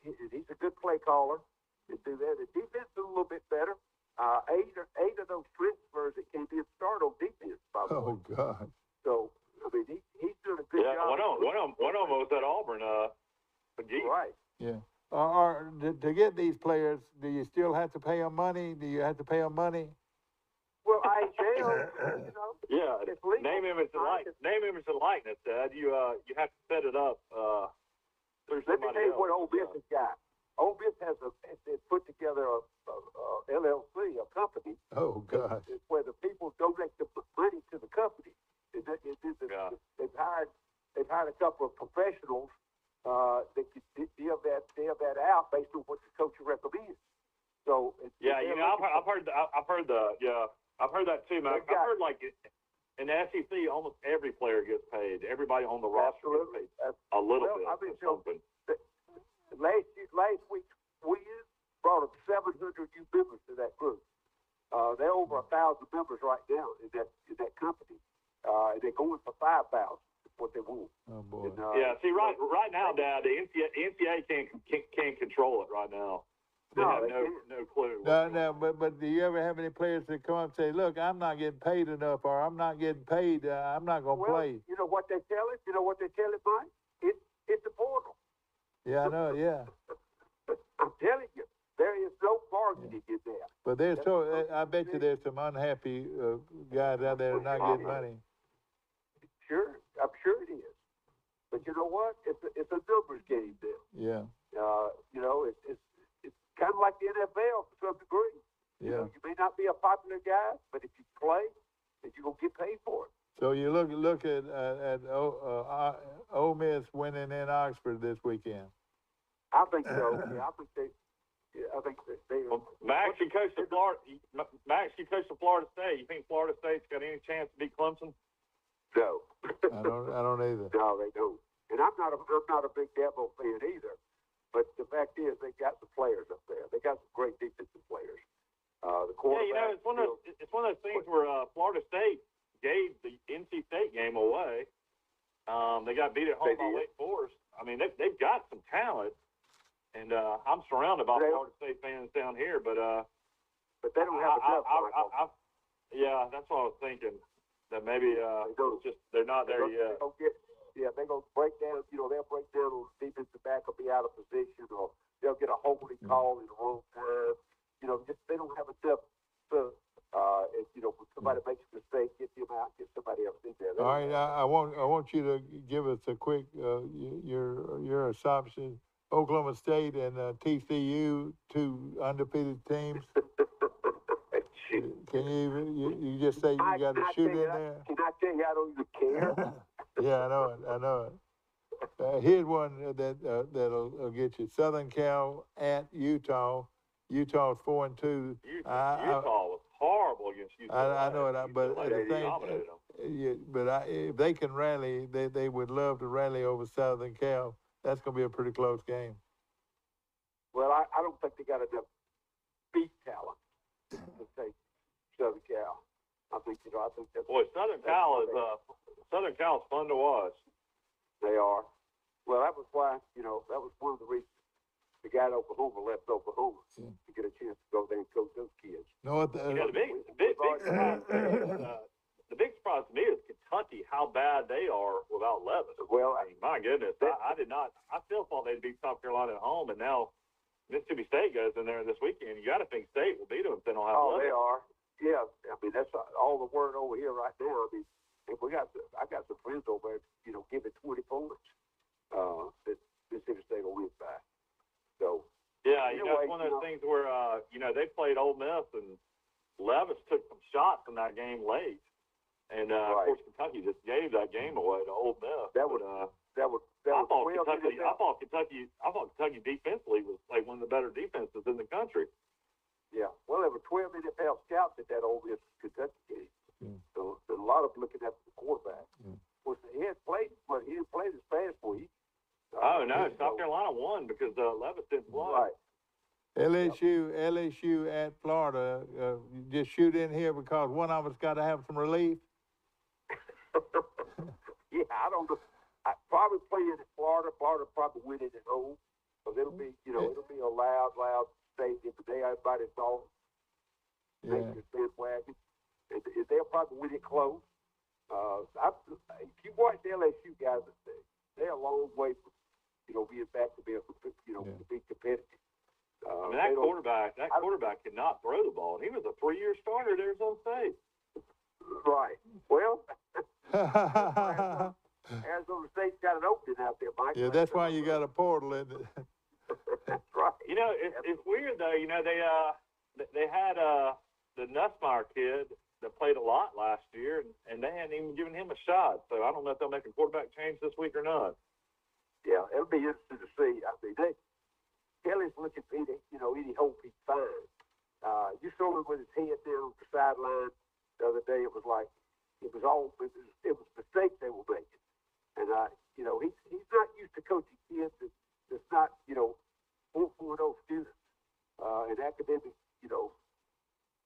He's a good play caller. And do that. The defense is a little bit better. 8 of those transfers that came in start on defense, by the way. Oh, God. So, I mean, he's doing a good job. One of them was at Auburn. Right. Yeah. To get these players, do you still have to pay them money? Well, IHL, Yeah, name, image, and likeness. Dad. You have to set it up Let me tell you what Ole Miss has got. Ole Miss has put together a LLC, a company. Oh, gosh. It's where the people donate the money to the company. They've hired a couple of professionals that can deal that out based on what the coach recommends. So I've heard that too, Mac. I've heard like in the SEC, almost every player gets paid. Everybody on the roster gets paid a little bit. I mean, something. Last week's win brought up 700 new members to that group. They're over 1,000 members right now in that company, and they're going for 5,000. What they want. Oh boy. And, see, right now, Dad, the NCAA can't control it right now. They have no clue. No, but do you ever have any players that come up and say, "Look, I'm not getting paid enough, or I'm not getting paid. I'm not going to play." You know what they tell it? Mike? It's the portal. Yeah, I know. Yeah. I'm telling you, there is no bargaining in there. But I bet you there's some unhappy guys out there not getting money. Sure, I'm sure it is. But you know what? It's a numbers game then. Yeah. It's kind of like the NFL to some degree. Yeah. You may not be a popular guy, but if you play, then you're gonna get paid for it. So you look at Ole Miss winning in Oxford this weekend. I think so. I think they. Max, you coach the Florida. Max, you coach the Florida State. You think Florida State's got any chance to beat Clemson? No. I don't either. No, they don't. And I'm not a big Dabo fan either. But the fact is, they got the players up there. They got some great defensive players. The quarterback. Yeah, it's one of those things where Florida State gave the NC State game away. They got beat at home by Wake Forest. I mean, they've got some talent, and I'm surrounded by Florida State fans down here, but they don't have enough. Yeah, that's what I was thinking. That maybe they're not there yet. They're gonna break down. They'll break down on the defensive back, will be out of position, or they'll get a holding call in the wrong time. They don't have enough to. When somebody makes a mistake, get them out, get somebody else in there. All right, I want you to give us a quick your assumption. Oklahoma State and TCU, two undefeated teams. Can you just say you got to shoot in there? Can I tell you I don't even care? Yeah, I know it. Here's one that'll get you. Southern Cal at Utah. Utah's 4-2. Utah was horrible against Utah. I know it, but at the same, if they can rally, they would love to rally over Southern Cal. That's going to be a pretty close game. Well, I don't think they got enough beat talent to take Southern Cal. I think that's. Boy, Southern Cal is fun to watch. They are. Well, that was why that was one of the reasons the guy at Oklahoma left Oklahoma to get a chance to go there and coach those kids. No, the big surprise to me is Kentucky, how bad they are without Levis. Well, I mean, my goodness, I did not. I still thought they'd beat South Carolina at home, and now Mississippi State goes in there this weekend. You got to think State will beat them if they don't have Levis. They are. Yeah, I mean that's all the word over here right now. I mean, if I got some friends over there, give it 20 points. That Mississippi State will win by. So. Yeah, it's one of those things where they played Ole Miss and Levis took some shots in that game late. And of course, Kentucky just gave that game away to Ole Miss. I thought Kentucky defensively was like one of the better defenses in the country. Yeah, well, there were 12 NFL scouts at that Ole Miss Kentucky game. So a lot of them looking at the quarterback. Of course, he didn't play as fast for you. No, South Carolina won because Levis didn't play. Right. LSU at Florida. Just shoot in here because one of us got to have some relief. Yeah, I don't know. Probably playing in Florida. Florida probably win it at home, because it'll be a loud stadium. Today everybody's on the bandwagon, and they'll probably win it close. If you watch the LSU guys, they're a long way from being back to being to be competitive. I mean, that quarterback could not throw the ball. He was a 3-year starter at Arizona State. Right. Well, as Arizona State's got an opening out there, Mike. Yeah, that's why you got a portal in it. That's right. You know, it's weird though. You know, they had the Nussmeyer kid that played a lot last year, and they hadn't even given him a shot. So I don't know if they'll make a quarterback change this week or not. Yeah, it'll be interesting to see. I mean, Kelly's looking for any hope he can find. You saw him with his head down the sideline the other day. It was like it was mistakes they were making, and he's not used to coaching kids that's not 4.0 students and academic,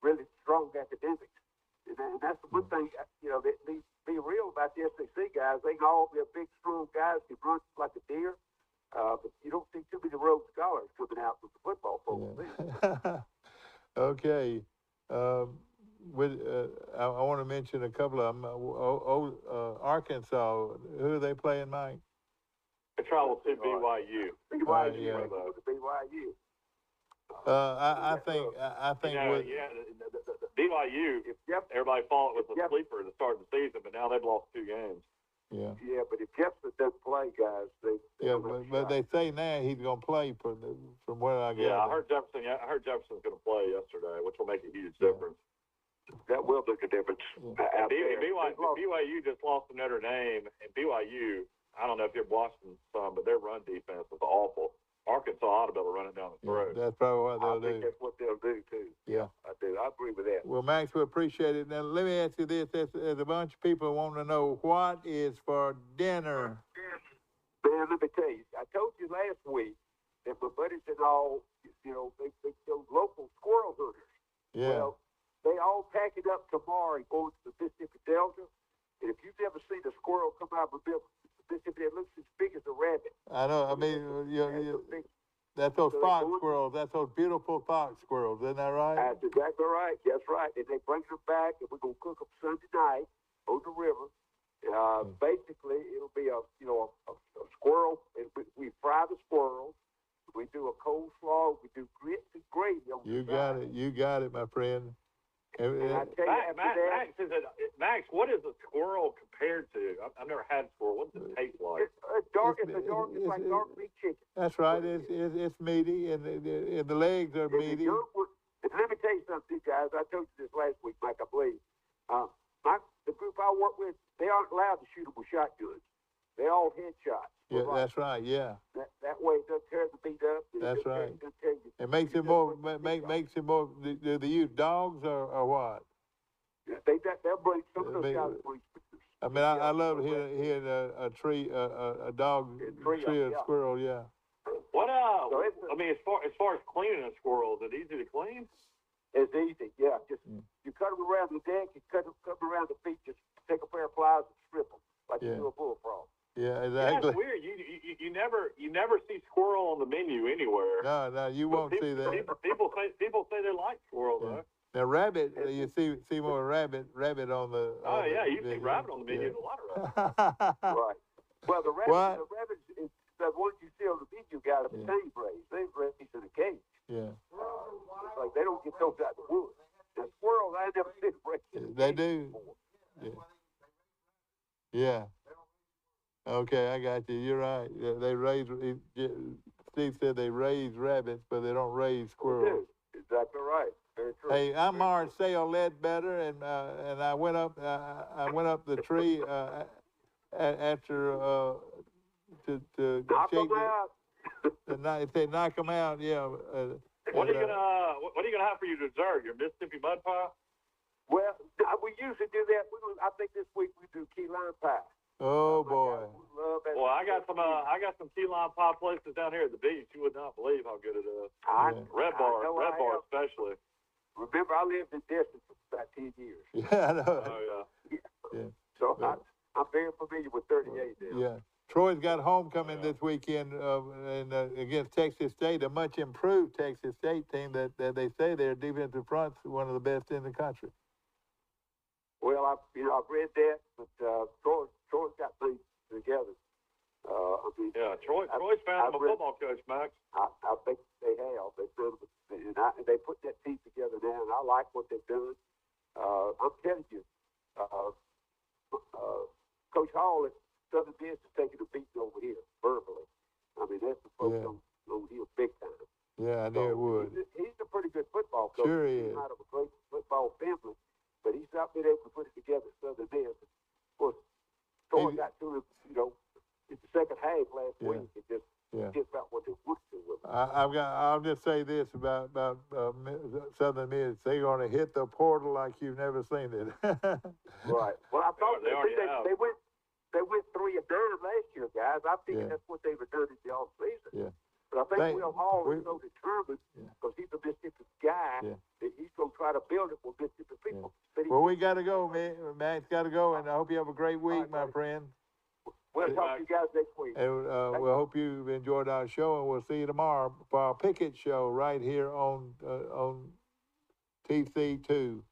really strong academics. And that's the one thing, be real about the SEC guys. They can all be a big, strong guys, can run like a deer, but you don't see too many Rhodes Scholars coming out with the football folks. Yeah. Okay. I want to mention a couple of them. Arkansas, who are they playing, Mike? They travel to BYU. BYU, yeah. BYU. I think with the BYU. Everybody thought it was a sleeper to start the season, but now they've lost 2 games. Yeah. Yeah, but if Jefferson doesn't play, guys, but they say now he's going to play from where I gather. Yeah, I heard Jefferson's going to play yesterday, which will make a huge difference. That will make a difference. Yeah. BYU just lost to Notre Dame, and BYU, I don't know if you're watching some, but their run defense was awful. Arkansas ought to be able to run it down the throat. That's probably what they'll do. I think that's what they'll do, too. Yeah. I do. I agree with that. Well, Max, we appreciate it. Now, let me ask you this. There's a bunch of people wanting to know what is for dinner. Man, let me tell you. I told you last week that my buddies and all, those local squirrel hunters. Yeah. Well, they all pack it up tomorrow and go to the Mississippi Delta. And if you've never seen a squirrel come out of the Mississippi, it looks as big as a rabbit. I know. I mean, that's those fox squirrels. That's those beautiful fox squirrels. Isn't that right? That's exactly right. That's right. And they bring them back, and we're going to cook them Sunday night on the river. Basically, it'll be a squirrel. We fry the squirrels. We do a coleslaw. We do grits and gravy on You got it. You got it, my friend. And I tell you, Max, what is a squirrel compared to? I've never had a squirrel. What does it taste like? It's like dark meat chicken. That's right. It's meaty, and the legs are meaty. And let me tell you something, guys. I told you this last week, Mike, I believe. The group I work with, they aren't allowed to shoot them with shotguns. They all headshots. Yeah, that's right. Yeah. That way it doesn't tear the meat up. That's right. It makes it more. Makes it more. Do they use dogs or what? Yeah, they'll bring some of those guys. I mean, I love hearing a dog tree of squirrel. Yeah. What I mean, as far as cleaning a squirrel, is it easy to clean? It's easy. Yeah. Just you cut them around the neck, you cut them around the feet. Just take a pair of pliers and strip them like you do a bullfrog. Yeah, exactly. Yeah, it's weird. You never see squirrel on the menu anywhere. No, you won't see that. People say they like squirrel though. Now rabbit, you see more rabbit on the. Oh yeah, you see rabbit on the menu. A lot of rabbit. Right. Well, the rabbits is the ones you see on the menu got a tame raised. They've raised in a cage. Yeah. It's like they don't get those out of the woods. The squirrels, I never seen raised. They do. Yeah. Okay, I got you. You're right. They raise. Steve said they raise rabbits, but they don't raise squirrels. Exactly right. Very true. Hey, I'm Marcel Ledbetter, and I went up the tree after to knock them out. If they knock them out, yeah. What are you gonna have for your dessert? Your Mississippi mud pie? Well, we usually do that. I think this week we do key lime pie. Oh boy! Well, I got some key lime pie places down here at the beach. You would not believe how good it is. Red Bar especially. Remember, I lived in Destin for about 10 years. Yeah, I know. Oh yeah. So I'm very familiar with 38 now. Yeah. Troy's got homecoming this weekend against Texas State, a much improved Texas State team that they say their defensive front's one of the best in the country. Well, I've read that, but Troy's got things together. Troy's found him a football coach, Max. I think they have. They put that team together now, and I like what they've done. I'm telling you, Coach Hall Southern Miss is taking a beating over here verbally. I mean, that's the folks on here big time. Yeah, I knew it would. He's a pretty good football coach. Sure he He's is. out of a great football family, but he's not been able to put it together at Southern Miss. Of course, Troy got to him, you know, in the second half last week. It just about what they wanted to with him. I'll just say this about Southern Miss. They're going to hit the portal like you've never seen it. Right. Well, I thought They already have. they went 3-9 last year, guys. I think that's what they were doing in the off season. Yeah. But I think Will Hall is so determined because he's a Mississippi guy that he's going to try to build it for Mississippi people. Well, we got to go, man. Matt's got to go, and I hope you have a great week, my friend. We'll talk to you guys next week. And we'll hope you've enjoyed our show, and we'll see you tomorrow for our Picket Show right here on TC2.